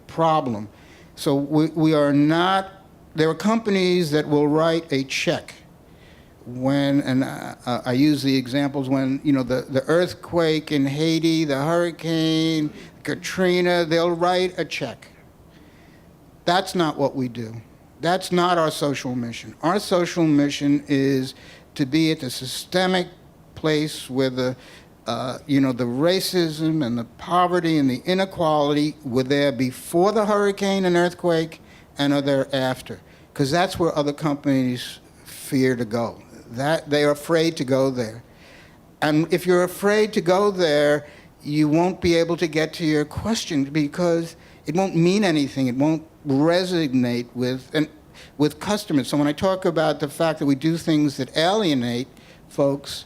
problem. So we are not, there are companies that will write a check when, and I use the examples when, the earthquake in Haiti, the hurricane, Katrina, they'll write a check. That's not what we do. That's not our social mission. Our social mission is to be at the systemic place where the racism and the poverty and the inequality were there before the hurricane and earthquake and are there after. Because that's where other companies fear to go. That they are afraid to go there. And if you're afraid to go there, you won't be able to get to your question because it won't mean anything. It won't resonate with customers. So when I talk about the fact that we do things that alienate folks,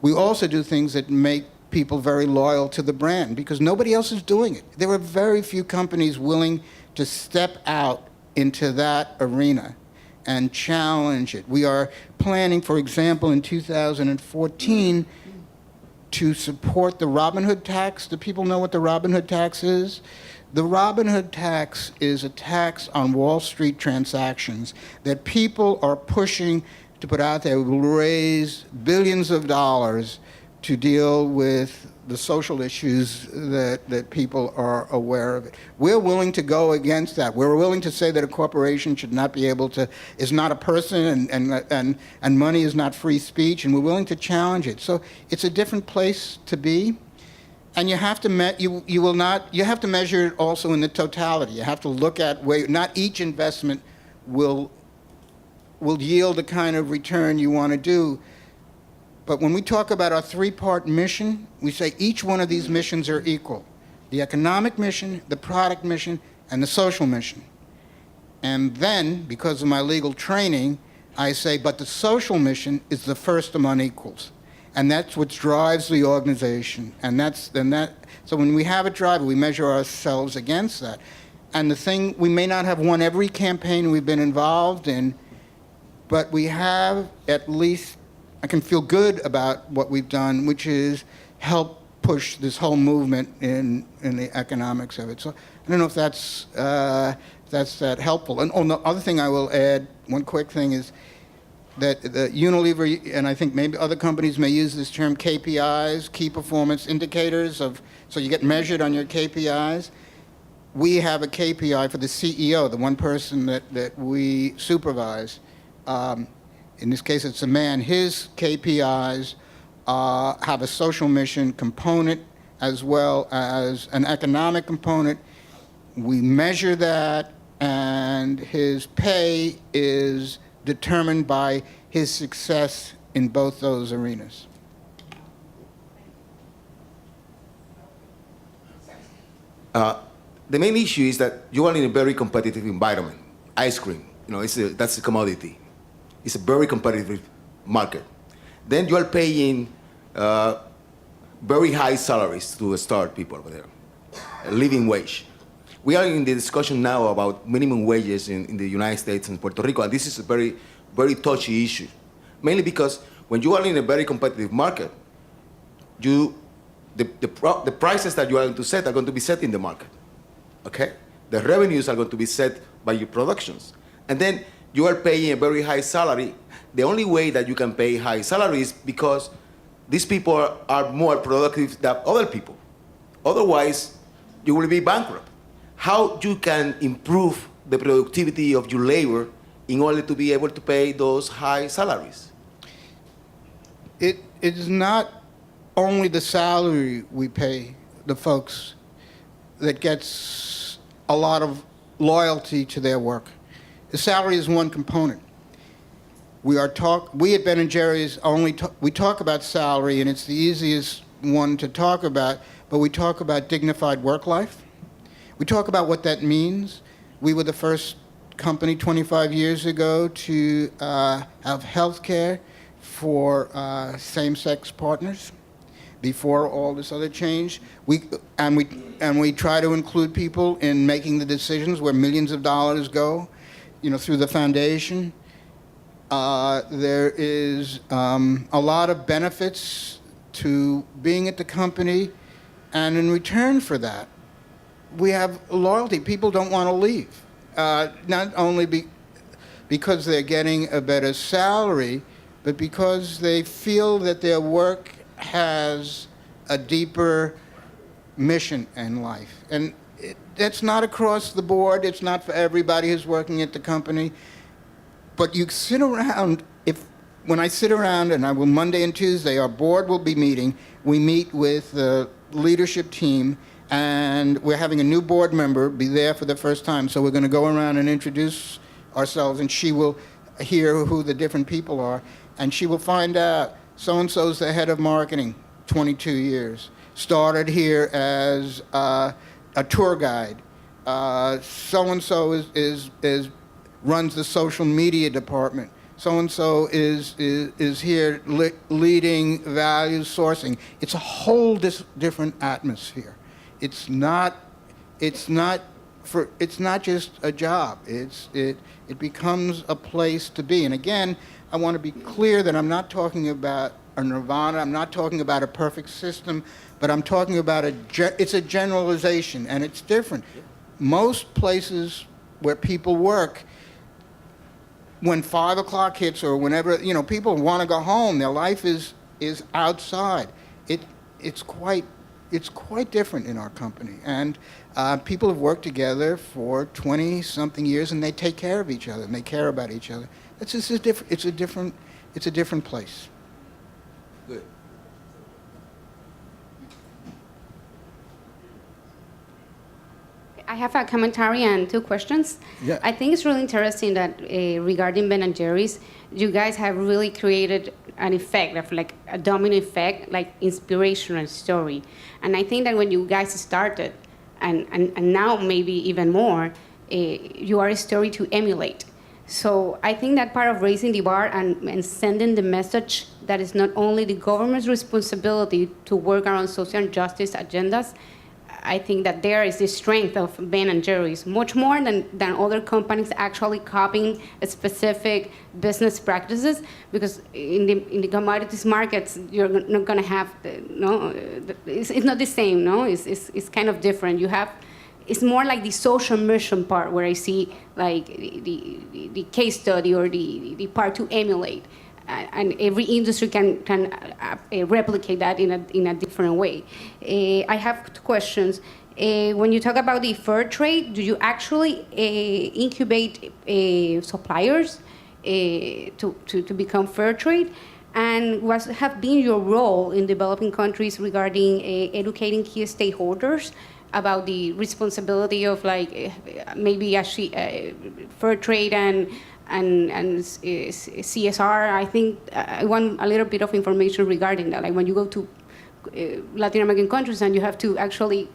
we also do things that make people very loyal to the brand because nobody else is doing it. There are very few companies willing to step out into that arena and challenge it. We are planning, for example, in 2014 to support the Robin Hood tax. Do people know what the Robin Hood tax is? The Robin Hood tax is a tax on Wall Street transactions that people are pushing to put out there. It will raise billions of dollars to deal with the social issues that people are aware of. We're willing to go against that. We're willing to say that a corporation should not be able to, is not a person, and money is not free speech, and we're willing to challenge it. So it's a different place to be, and you have to you have to measure it also in the totality. You have to look at where not each investment will yield the kind of return you want to do. But when we talk about our three-part mission, we say each one of these missions are equal. The economic mission, the product mission, and the social mission. And then, because of my legal training, I say, but the social mission is the first among equals. And that's what drives the organization. So when we have a driver, we measure ourselves against that. And the thing, we may not have won every campaign we've been involved in, but we have at least, I can feel good about what we've done, which is help push this whole movement in the economics of it. So I don't know if that's that helpful. And the other thing I will add, one quick thing is that the Unilever, and I think maybe other companies may use this term, KPIs, key performance indicators, so you get measured on your KPIs. We have a KPI for the CEO, the one person that we supervise. In this case, it's a man. His KPIs have a social mission component as well as an economic component. We measure that, and his pay is determined by his success in both those arenas. The main issue is that you are in a very competitive environment. Ice cream, that's a commodity. It's a very competitive market. Then you are paying very high salaries to start people over there, a living wage. We are in the discussion now about minimum wages in the United States and Puerto Rico, and this is a very, very touchy issue, mainly because when you are in a very competitive market, the prices that you are going to set are going to be set in the market, okay? The revenues are going to be set by your productions. And then you are paying a very high salary. The only way that you can pay high salaries because these people are more productive than other people. Otherwise, you will be bankrupt. How you can improve the productivity of your labor in order to be able to pay those high salaries? It is not only the salary we pay the folks that gets a lot of loyalty to their work. The salary is one component. We at Ben & Jerry's we talk about salary, and it's the easiest one to talk about, but we talk about dignified work life. We talk about what that means. We were the first company 25 years ago to have health care for same-sex partners before all this other change. We try to include people in making the decisions where millions of dollars go, through the foundation. There is a lot of benefits to being at the company, and in return for that, we have loyalty. People don't want to leave, not only because they're getting a better salary, but because they feel that their work has a deeper mission in life. And that's not across the board. It's not for everybody who's working at the company. But you sit around, when I sit around, and I will Monday and Tuesday, our board will be meeting. We meet with the leadership team, and we're having a new board member be there for the first time. So we're going to go around and introduce ourselves, and she will hear who the different people are, and she will find out so-and-so's the head of marketing, 22 years. Started here as a tour guide. So-and-so is runs the social media department. So-and-so is here leading value sourcing. It's a whole different atmosphere. It's not just a job. It becomes a place to be. And again, I want to be clear that I'm not talking about a nirvana. I'm not talking about a perfect system, but I'm talking about it's a generalization, and it's different. Most places where people work, when 5 o'clock hits or whenever, people want to go home. Their life is outside. It's quite different in our company, and people have worked together for 20-something years, and they take care of each other and they care about each other. It's a different place. Good. I have a commentary and 2 questions. Yeah. I think it's really interesting that regarding Ben & Jerry's, you guys have really created an effect of like a domino effect, like inspirational story. And I think that when you guys started, and now maybe even more, you are a story to emulate. So I think that part of raising the bar and sending the message that it's not only the government's responsibility to work around social justice agendas, I think that there is the strength of Ben & Jerry's, much more than other companies actually copying specific business practices, because in the commodities markets, you're not going to have, it's not the same, no? It's kind of different. It's more like the social mission part where I see like the case study or the part to emulate. And every industry can replicate that in a different way. I have two questions. When you talk about the fair trade, do you actually incubate suppliers to become fair trade? And what have been your role in developing countries regarding educating key stakeholders about the responsibility of maybe actually fair trade and CSR? I think I want a little bit of information regarding that. Like when you go to Latin American countries and you have to actually,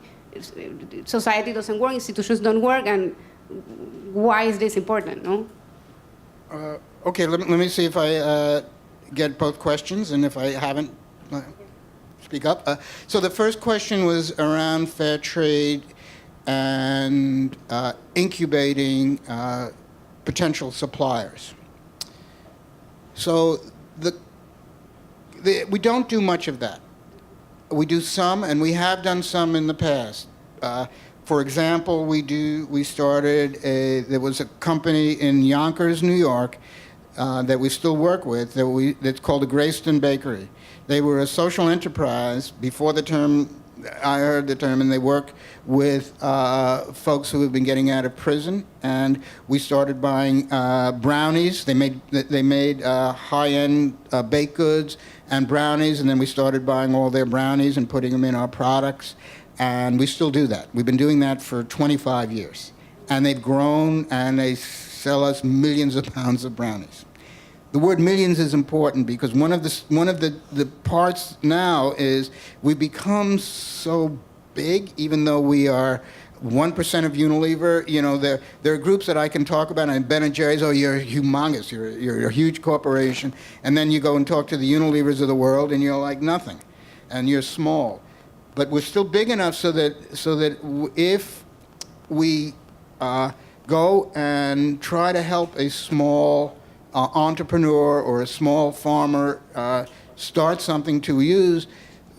society doesn't work, institutions don't work, and why is this important, no? Okay, let me see if I get both questions, and if I haven't, speak up. So the first question was around fair trade and incubating potential suppliers. So we don't do much of that. We do some, and we have done some in the past. For example, there was a company in Yonkers, New York, that we still work with, that's called the Grayston Bakery. They were a social enterprise before the term, I heard the term, and they work with folks who have been getting out of prison. And we started buying brownies. They made high-end baked goods and brownies, and then we started buying all their brownies and putting them in our products. And we still do that. We've been doing that for 25 years. And they've grown, and they sell us millions of pounds of brownies. The word millions is important because one of the parts now is we become so big, even though we are 1% of Unilever. You know, there are groups that I can talk about, and Ben & Jerry's, oh, you're humongous, you're a huge corporation. And then you go and talk to the Unilevers of the world, and you're like nothing, and you're small. But we're still big enough so that if we go and try to help a small entrepreneur or a small farmer start something to use,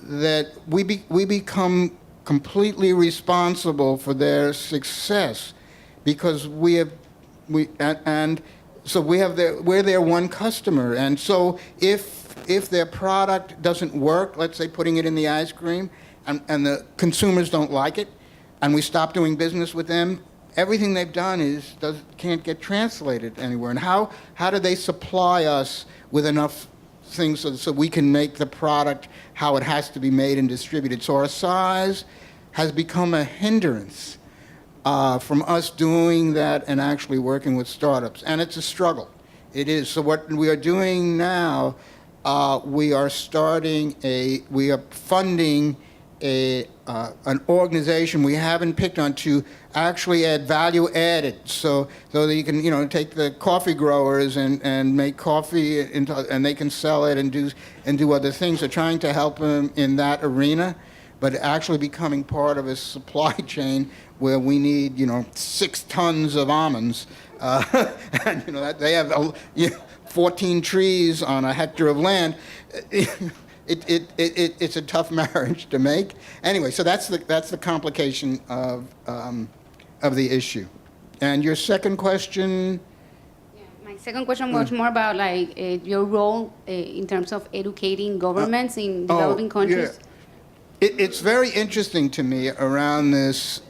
that we become completely responsible for their success, because we're their one customer. And so if their product doesn't work, let's say putting it in the ice cream, and the consumers don't like it, and we stop doing business with them, everything they've done can't get translated anywhere. And how do they supply us with enough things so we can make the product how it has to be made and distributed? So our size has become a hindrance from us doing that and actually working with startups. And it's a struggle. It is. So what we are doing now, we are funding an organization we haven't picked on to actually add value added, so that you can take the coffee growers and make coffee and they can sell it and do other things. So trying to help them in that arena, but actually becoming part of a supply chain where we need 6 tons of almonds, and they have 14 trees on a hectare of land. It's a tough marriage to make. Anyway, so that's the complication of the issue. And your second question? Yeah, my second question was more about your role in terms of educating governments in developing countries. Yeah. It's very interesting to me around this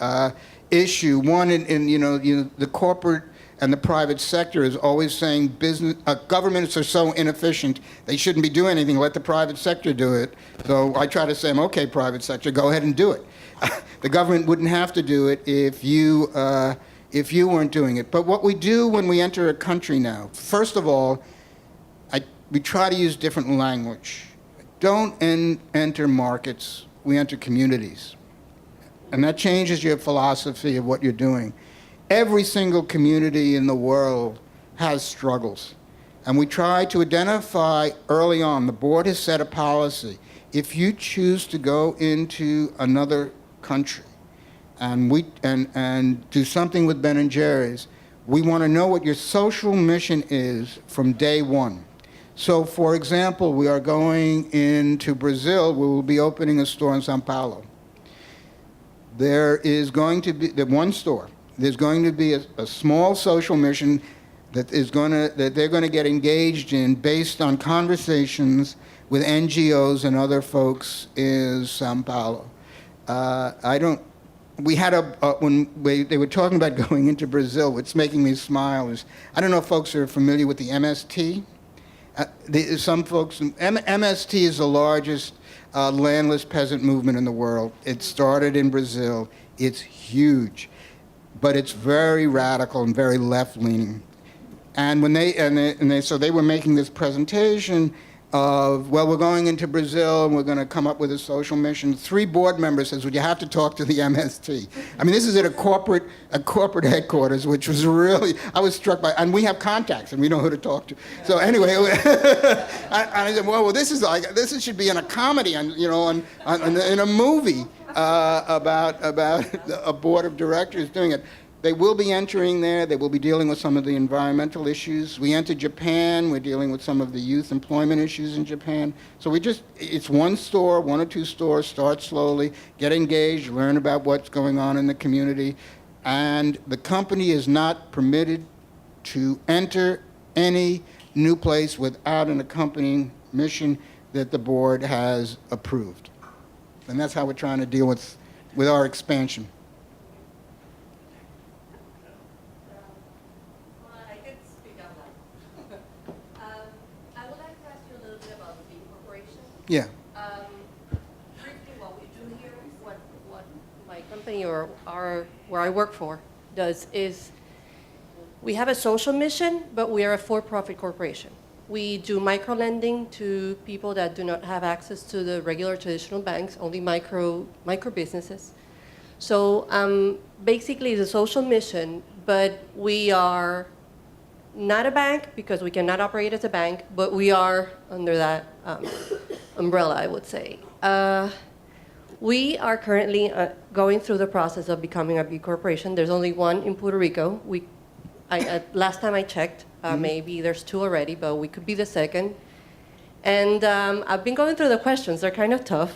issue. One, the corporate and the private sector is always saying governments are so inefficient, they shouldn't be doing anything, let the private sector do it. So I try to say, okay, private sector, go ahead and do it. The government wouldn't have to do it if you weren't doing it. But what we do when we enter a country now, first of all, we try to use different language. Don't enter markets, we enter communities. And that changes your philosophy of what you're doing. every single community in the world has struggles. And we try to identify early on, the board has set a policy. If you choose to go into another country and do something with Ben & Jerry's, we want to know what your social mission is from day one. So, for example, we are going into Brazil. We will be opening a store in Sao Paulo. There is going to be one store. There's going to be a small social mission that they're going to get engaged in based on conversations with NGOs and other folks in Sao Paulo. We had they were talking about going into Brazil. What's making me smile is, I don't know if folks are familiar with the MST. Some folks, MST is the largest landless peasant movement in the world. It started in Brazil. It's huge, but it's very radical and very left-leaning. And so they were making this presentation of, well, we're going into Brazil and we're going to come up with a social mission. 3 board members says, well, you have to talk to the MST. I mean, this is at a corporate headquarters, which was really, I was struck by, and we have contacts and we know who to talk to. So anyway, I said, well, this should be in a comedy, in a movie about a board of directors doing it. They will be entering there. They will be dealing with some of the environmental issues. We entered Japan. We're dealing with some of the youth employment issues in Japan. So it's one store, 1 or 2 stores, start slowly, get engaged, learn about what's going on in the community. And the company is not permitted to enter any new place without an accompanying mission that the board has approved. And that's how we're trying to deal with our expansion. I can speak out loud. I would like to ask you a little bit about the corporation. Yeah. Briefly, what we do here, what my company or where I work for does is we have a social mission, but we are a for-profit corporation. We do micro-lending to people that do not have access to the regular traditional banks, only micro businesses. So basically it's a social mission, but we are not a bank because we cannot operate as a bank, but we are under that umbrella, I would say. We are currently going through the process of becoming a B corporation. There's only one in Puerto Rico. Last time I checked, maybe there's 2 already, but we could be the second. And I've been going through the questions. They're kind of tough.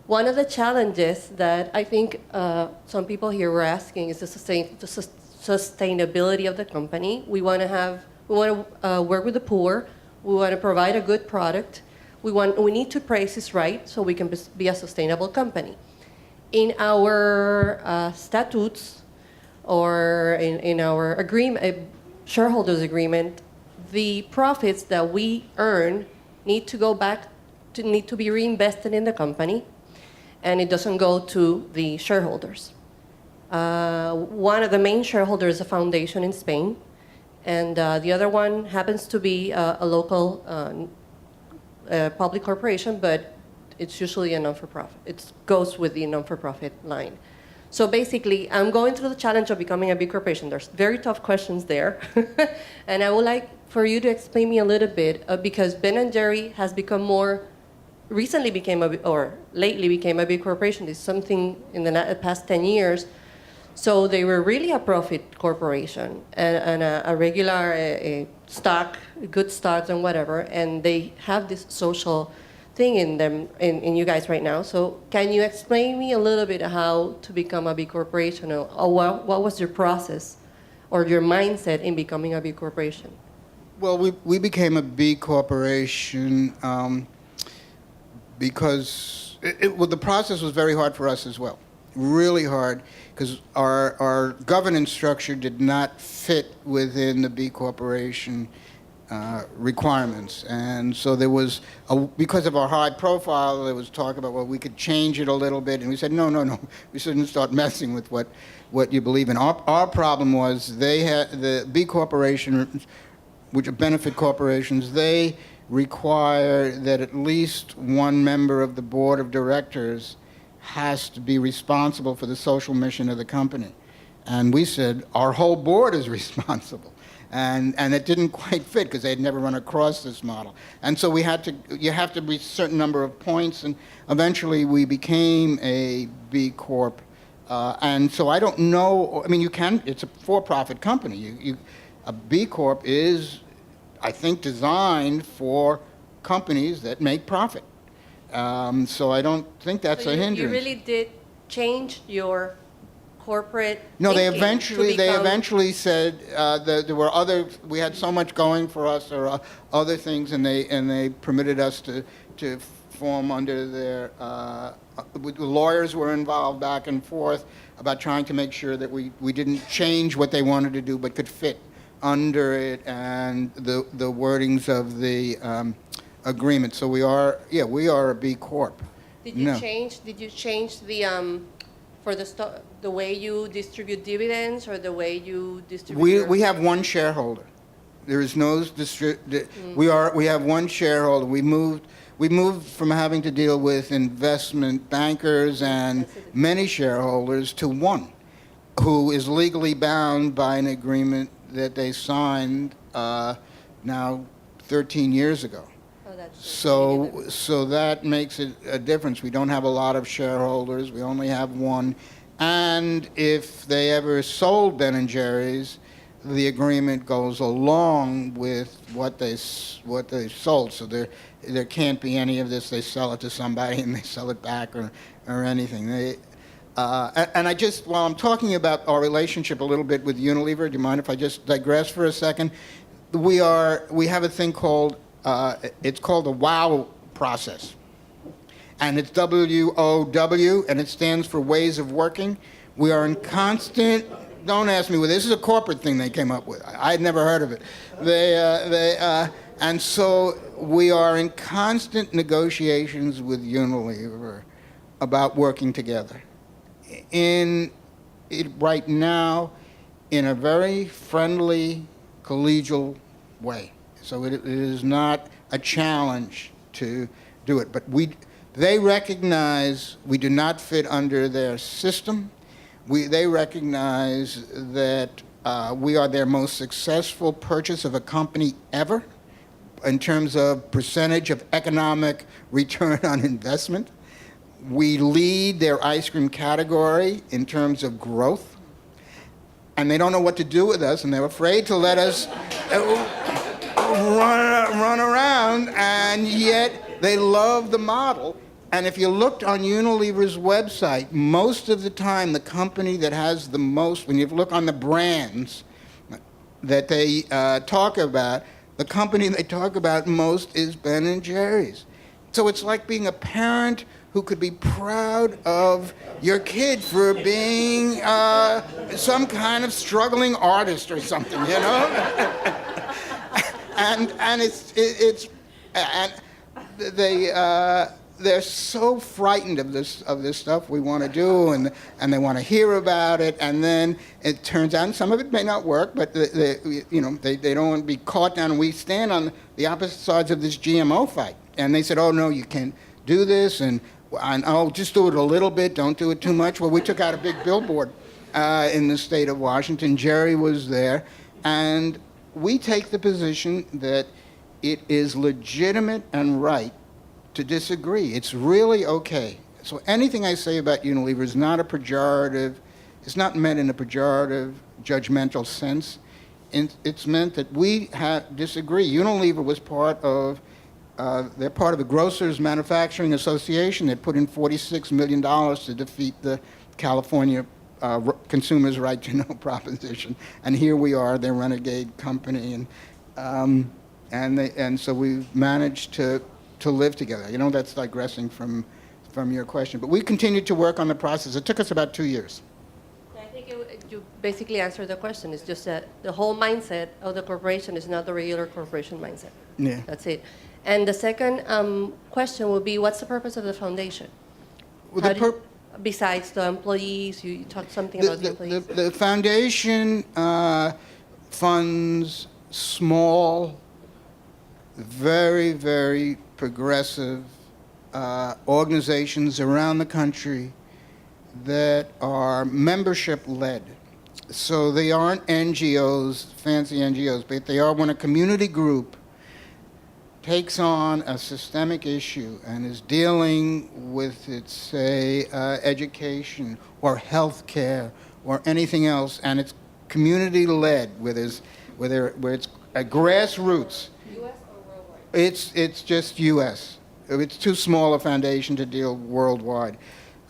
One of the challenges that I think some people here were asking is the sustainability of the company. We want to work with the poor. We want to provide a good product. We need to price this right so we can be a sustainable company. In our statutes, or in our agreement, shareholders agreement, the profits that we earn need to be reinvested in the company, and it doesn't go to the shareholders. One of the main shareholders is a foundation in Spain, and the other one happens to be a local public corporation, but it's usually a non-for-profit. It goes with the non-for-profit line. So basically, I'm going through the challenge of becoming a B corporation. There's very tough questions there. And I would like for you to explain me a little bit, because Ben & Jerry has become lately became a B corporation. It's something in the past 10 years. So they were really a profit corporation and a regular stock, good stocks and whatever. And they have this social thing in them, in you guys right now. So can you explain me a little bit how to become a B corporation, or what was your process or your mindset in becoming a B corporation? Well, we became a B corporation because the process was very hard for us as well, really hard, because our governance structure did not fit within the B corporation requirements. And so there was, because of our high profile, there was talk about, well, we could change it a little bit. And we said, no, we shouldn't start messing with what you believe in. Our problem was the B corporation, which are benefit corporations, they require that at least one member of the board of directors has to be responsible for the social mission of the company. And we said, our whole board is responsible. And it didn't quite fit because they had never run across this model. And so you have to reach a certain number of points, and eventually we became a B Corp. And so I don't know, I mean, it's a for-profit company. A B Corp is, I think, designed for companies that make profit. So I don't think that's a hindrance. You really did change your corporate No, they thinking eventually said that there were we had so much going for us, or other things, and they permitted us to form under their, the lawyers were involved back and forth about trying to make sure that we didn't change what they wanted to do, but could fit under it and the wordings of the agreement. So we are a B Corp. Did you change the for the way you distribute dividends, or the way you distribute? We have one shareholder. There is no we have one shareholder. We moved from having to deal with investment bankers and many shareholders to one, who is legally bound by an agreement that they signed now 13 years ago. So that makes it a difference. We don't have a lot of shareholders. We only have one. And if they ever sold Ben & Jerry's, the agreement goes along with what they sold. So there can't be any of this. They sell it to somebody and they sell it back or anything. And I just, while I'm talking about our relationship a little bit with Unilever, do you mind if I just digress for a second? We have a thing called, it's called the WOW process. And it's WOW, and it stands for Ways of Working. We are in constant, don't ask me, this is a corporate thing they came up with. I had never heard of it. And so we are in constant negotiations with Unilever about working together. Right now, in a very friendly, collegial way. So it is not a challenge to do it. But they recognize we do not fit under their system. They recognize that we are their most successful purchase of a company ever in terms of percentage of economic return on investment. We lead their ice cream category in terms of growth. And they don't know what to do with us, and they're afraid to let us run around, and yet they love the model. And if you looked on Unilever's website, most of the time the company that has the most, when you look on the brands that they talk about, the company they talk about most is Ben & Jerry's. So it's like being a parent who could be proud of your kid for being some kind of struggling artist or something, you know? They're so frightened of this stuff we want to do, and they want to hear about it, and then it turns out, and some of it may not work, but they don't want to be caught down. And we stand on the opposite sides of this GMO fight, and they said, "Oh no, you can't do this," and I'll just do it a little bit, don't do it too much. Well, we took out a big billboard in the state of Washington. Jerry was there, and we take the position that it is legitimate and right to disagree. It's really okay. So anything I say about Unilever is not a pejorative. It's not meant in a pejorative, judgmental sense. It's meant that we disagree. Unilever was they're part of the Grocers Manufacturing Association that put in $46 million to defeat the California Consumers' Right to Know proposition. And here we are, their renegade company. And so we've managed to live together. You know, that's digressing from your question. But we continued to work on the process. It took us about 2 years. I think you basically answered the question. It's just that the whole mindset of the corporation is not the regular corporation mindset. Yeah. That's it. And the second question would be, what's the purpose of the foundation? Besides the employees, you talked something about the employees. The foundation funds small, very, very progressive organizations around the country that are membership-led. So they aren't NGOs, fancy NGOs, but they are when a community group takes on a systemic issue and is dealing with its, say, education or health care or anything else, and it's community-led, where it's at grassroots. U.S. or worldwide? It's just U.S. It's too small a foundation to deal worldwide.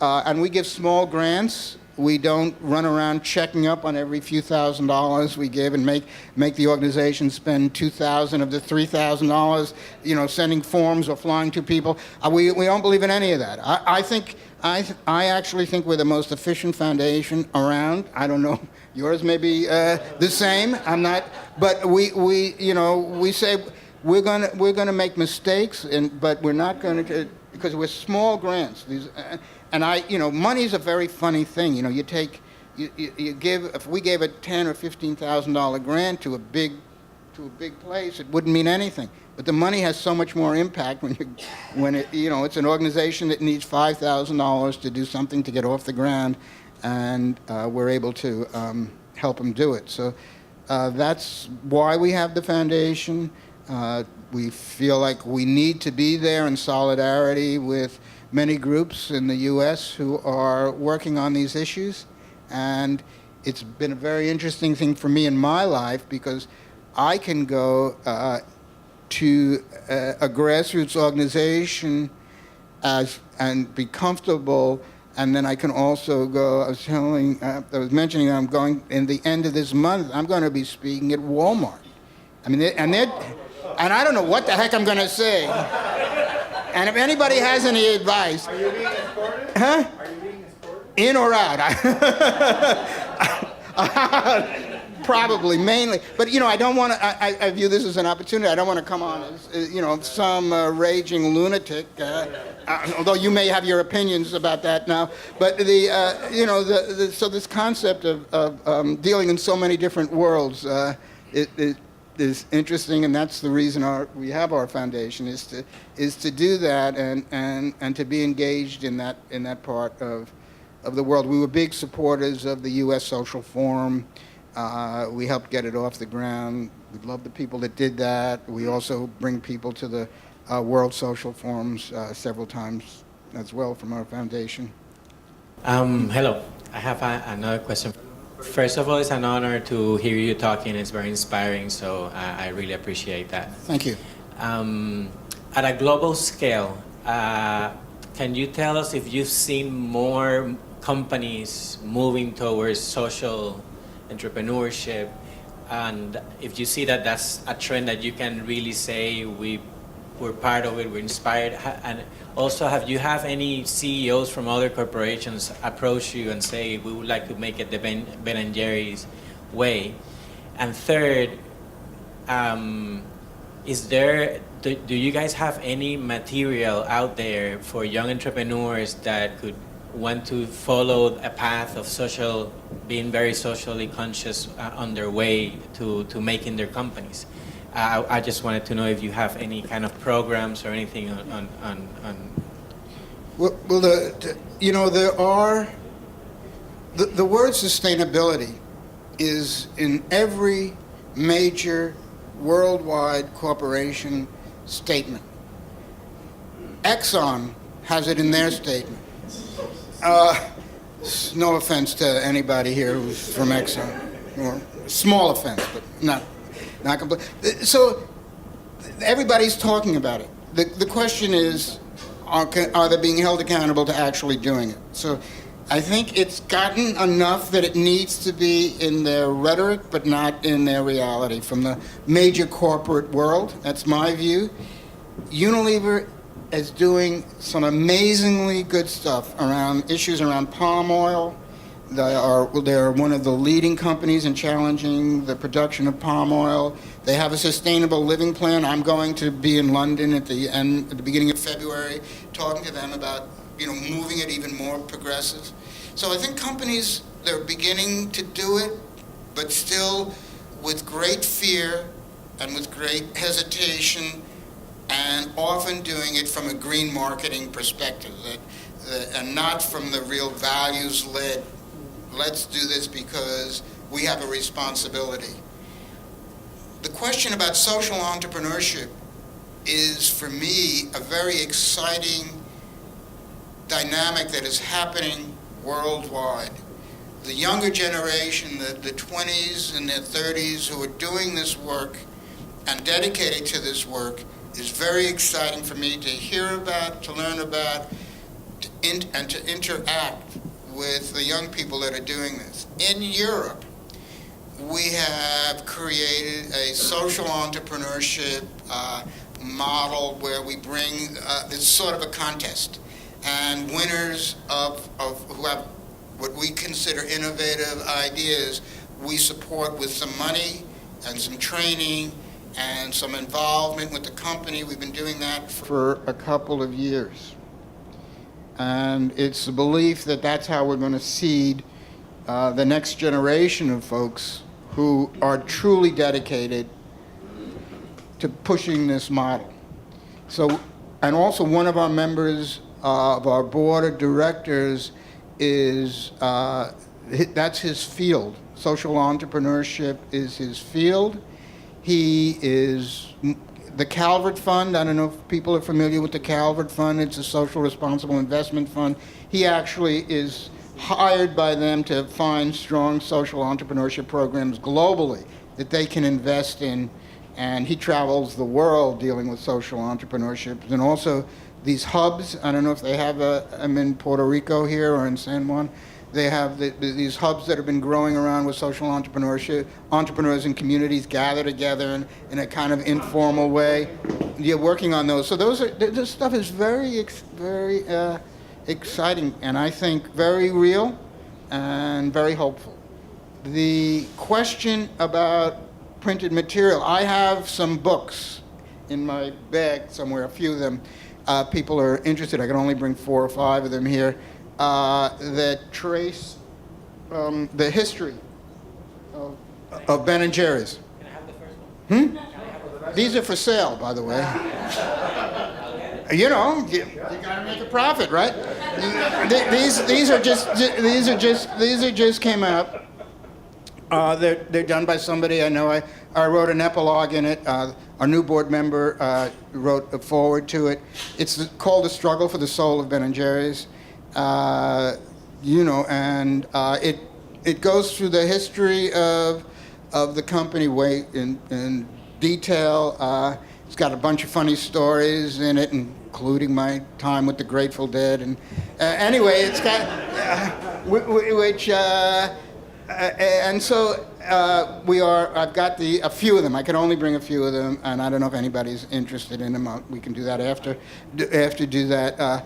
And we give small grants. We don't run around checking up on every few $1,000s we give and make the organization spend $2,000 of the $3,000, sending forms or flying to people. We don't believe in any of that. I actually think we're the most efficient foundation around. I don't know. Yours may be the same. I'm not. But we say we're gonna make mistakes, but we're not going to, because we're small grants. And money's a very funny thing. You give, if we gave a $10,000 or $15,000 grant to a big place, it wouldn't mean anything. But the money has so much more impact when it's an organization that needs $5,000 to do something to get off the ground, and we're able to help them do it. So that's why we have the foundation. We feel like we need to be there in solidarity with many groups in the U.S. who are working on these issues. And it's been a very interesting thing for me in my life, because I can go to a grassroots organization and be comfortable, and then I can also go, I was mentioning I'm going, in the end of this month, I'm going to be speaking at Walmart. I mean, and I don't know what the heck I'm going to say. And if anybody has any advice... Are you being escorted? Huh? Are you being escorted? In or out? Probably, mainly. But, I don't want to... I view this as an opportunity. I don't want to come on as, some raging lunatic, although you may have your opinions about that now. But, so this concept of dealing in so many different worlds, it is interesting, and that's the reason we have our foundation, is to do that and to be engaged in that part of the world. We were big supporters of the U.S. Social Forum. We helped get it off the ground. We love the people that did that. We also bring people to the World Social Forums several times as well from our foundation. Hello. I have another question. First of all, it's an honor to hear you talking. It's very inspiring, so I really appreciate that. Thank you. At a global scale, can you tell us if you've seen more companies moving towards social entrepreneurship, and if you see that that's a trend that you can really say we're part of it, we're inspired, and also have any CEOs from other corporations approach you and say we would like to make it the Ben & Jerry's way? And third, do you guys have any material out there for young entrepreneurs that could want to follow a path of being very socially conscious on their way to making their companies? I just wanted to know if you have any kind of programs or anything on. Well, there are the word sustainability is in every major worldwide corporation statement. Exxon has it in their statement. No offense to anybody here who's from Exxon, or small offense, but not complete. So everybody's talking about it. The question is, are they being held accountable to actually doing it? So I think it's gotten enough that it needs to be in their rhetoric, but not in their reality from the major corporate world. That's my view. Unilever is doing some amazingly good stuff around issues around palm oil. They're one of the leading companies in challenging the production of palm oil. They have a sustainable living plan. I'm going to be in London at the beginning of February, talking to them about moving it even more progressive. So I think companies, they're beginning to do it, but still with great fear and with great hesitation, and often doing it from a green marketing perspective, and not from the real values-led, let's do this because we have a responsibility. The question about social entrepreneurship is, for me, a very exciting dynamic that is happening worldwide. The younger generation, the 20s and their 30s who are doing this work and dedicated to this work, is very exciting for me to hear about, to learn about, and to interact with the young people that are doing this. In Europe, we have created a social entrepreneurship model where we bring, it's sort of a contest, and winners of who have what we consider innovative ideas, we support with some money and some training and some involvement with the company. We've been doing that for a couple of years. And it's the belief that that's how we're going to seed the next generation of folks who are truly dedicated to pushing this model. So, and also one of our members of our board of directors is, that's his field. Social entrepreneurship is his field. He is the Calvert Fund. I don't know if people are familiar with the Calvert Fund. It's a social responsible investment fund. He actually is hired by them to find strong social entrepreneurship programs globally that they can invest in. And he travels the world dealing with social entrepreneurship. And also these hubs, I don't know if they have I'm in Puerto Rico here or in San Juan. They have these hubs that have been growing around with social entrepreneurship. Entrepreneurs and communities gather together in a kind of informal way. You're working on those. So this stuff is very exciting, and I think very real and very hopeful. The question about printed material, I have some books in my bag somewhere, a few of them. People are interested. I can only bring 4 or 5 of them here. That trace the history of Ben and Jerry's. Can I have the first one? These are for sale, by the way. You know, you gotta make a profit, right? These just came out. They're done by somebody I know. I wrote an epilogue in it. Our new board member wrote a foreword to it. It's called "The Struggle for the Soul of Ben and Jerry's." You know, and it goes through the history of the company way in detail. It's got a bunch of funny stories in it, including my time with the Grateful Dead. And anyway, it's got and so I've got a few of them. I can only bring a few of them, and I don't know if anybody's interested in them. We can do that after do that.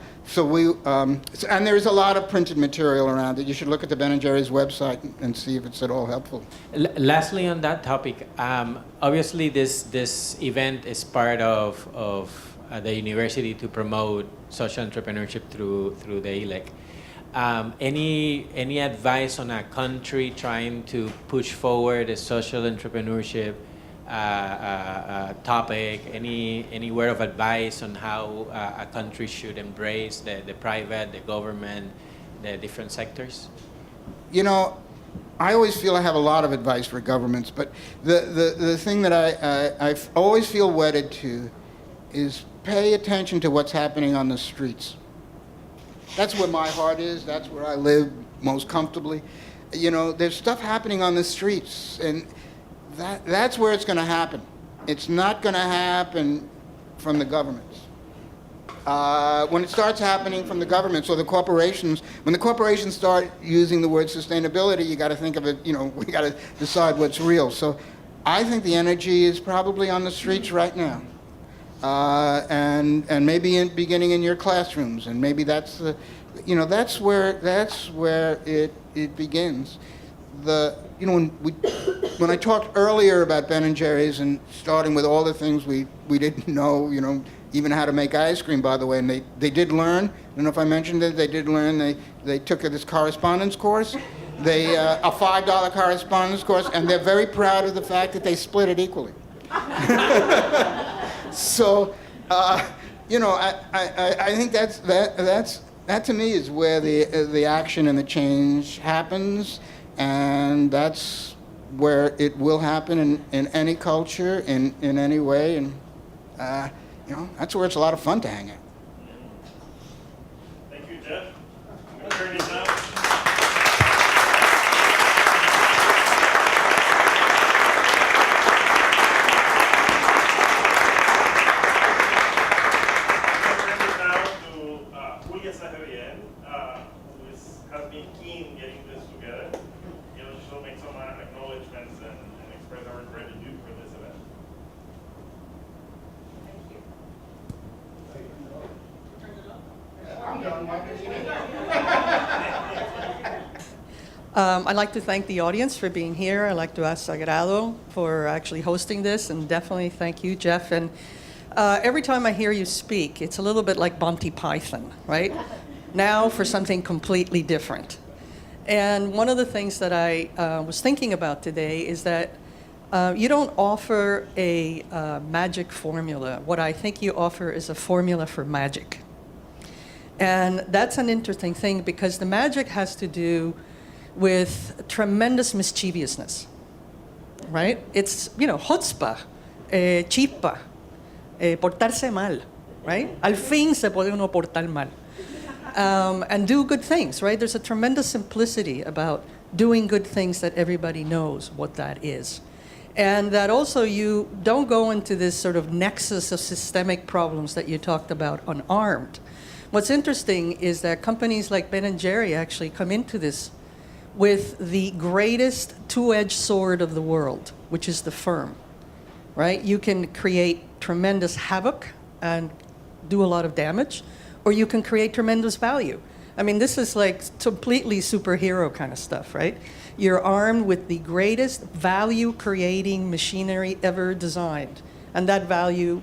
And there's a lot of printed material around it. You should look at the Ben & Jerry's website and see if it's at all helpful. Lastly, on that topic, obviously this event is part of the university to promote social entrepreneurship through the ELEC. Any advice on a country trying to push forward a social entrepreneurship topic? Any word of advice on how a country should embrace the private, the government, the different sectors? You know, I always feel I have a lot of advice for governments, but the thing that I always feel wedded to is pay attention to what's happening on the streets. That's where my heart is. That's where I live most comfortably. You know, there's stuff happening on the streets, and that's where it's going to happen. It's not going to happen from the governments. When it starts happening from the governments or the corporations, when the corporations start using the word sustainability, you got to think of it, you know, we got to decide what's real. So I think the energy is probably on the streets right now. And maybe beginning in your classrooms, and maybe that's that's where it begins. When I talked earlier about Ben and Jerry's and starting with all the things we didn't know, even how to make ice cream, by the way, and they did learn. I don't know if I mentioned it. They did learn. They took this correspondence course. A $5 correspondence course, and they're very proud of the fact that they split it equally. So, I think that to me is where the action and the change happens, and that's where it will happen in any culture, in any way, and that's where it's a lot of fun to hang out. Thank you, Jeff. I'm going to turn this now. Has been keen getting this together. She'll make some acknowledgements and express our gratitude for this event. I'd like to thank the audience for being here. I'd like to ask Sagrado for actually hosting this, and definitely thank you, Jeff. And every time I hear you speak, it's a little bit like Monty Python, right? Now for something completely different. And one of the things that I was thinking about today is that you don't offer a magic formula. What I think you offer is a formula for magic. And that's an interesting thing because the magic has to do with tremendous mischievousness, right? It's, chutzpah, chispa, portarse mal, right? Al fin se puede uno portar mal. And do good things, right? There's a tremendous simplicity about doing good things that everybody knows what that is. And that also you don't go into this sort of nexus of systemic problems that you talked about unarmed. What's interesting is that companies like Ben & Jerry actually come into this with the greatest two-edged sword of the world, which is the firm, right? You can create tremendous havoc and do a lot of damage, or you can create tremendous value. I mean, this is like completely superhero kind of stuff, right? You're armed with the greatest value-creating machinery ever designed. And that value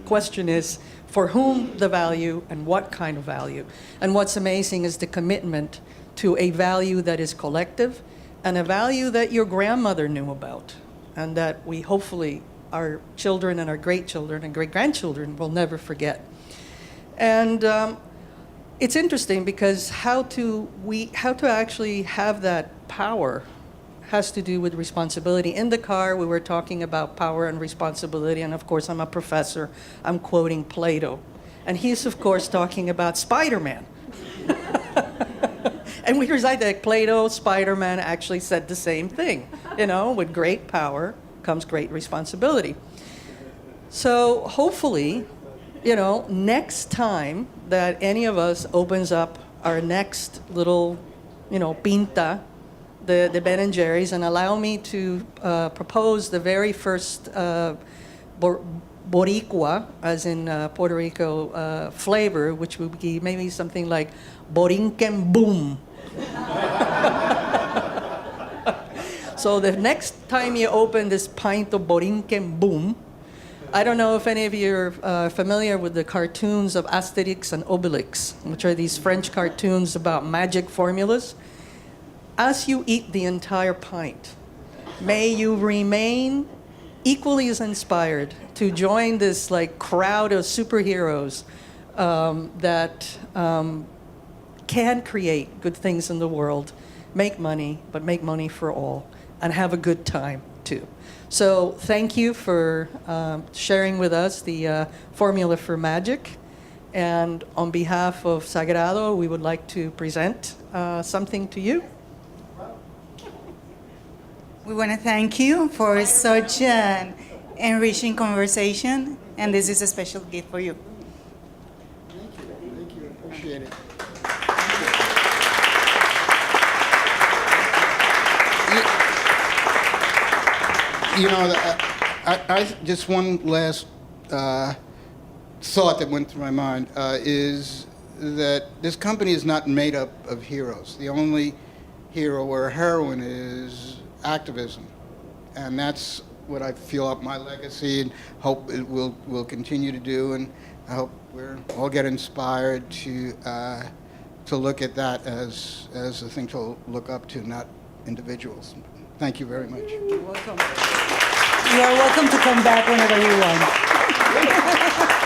question is, for whom the value and what kind of value? And what's amazing is the commitment to a value that is collective and a value that your grandmother knew about and that we hopefully, our children and our great-children and great-grandchildren will never forget. And it's interesting because how to actually have that power has to do with responsibility. In the car, we were talking about power and responsibility, and of course, I'm a professor. I'm quoting Plato. And he's, of course, talking about Spider-Man. And we recite that Plato, Spider-Man actually said the same thing. With great power comes great responsibility. So hopefully, next time that any of us opens up our next little, pinta, the Ben & Jerry's, and allow me to propose the very first Boricua, as in Puerto Rico, flavor, which would be maybe something like Borinquen Boom. So the next time you open this pint of Borinquen Boom, I don't know if any of you are familiar with the cartoons of Asterix and Obelix, which are these French cartoons about magic formulas. As you eat the entire pint, may you remain equally as inspired to join this crowd of superheroes that can create good things in the world, make money, but make money for all, and have a good time too. So thank you for sharing with us the formula for magic. And on behalf of Sagrado, we would like to present something to you. We want to thank you for such an enriching conversation, and this is a special gift for you. Thank you. Appreciate it. I just one last thought that went through my mind is that this company is not made up of heroes. The only hero or heroine is activism, and that's what I feel up my legacy and hope it will continue to do. And I hope we're all get inspired to look at that as a thing to look up to, not individuals. Thank you very much. You're welcome. You are welcome to come back whenever you want.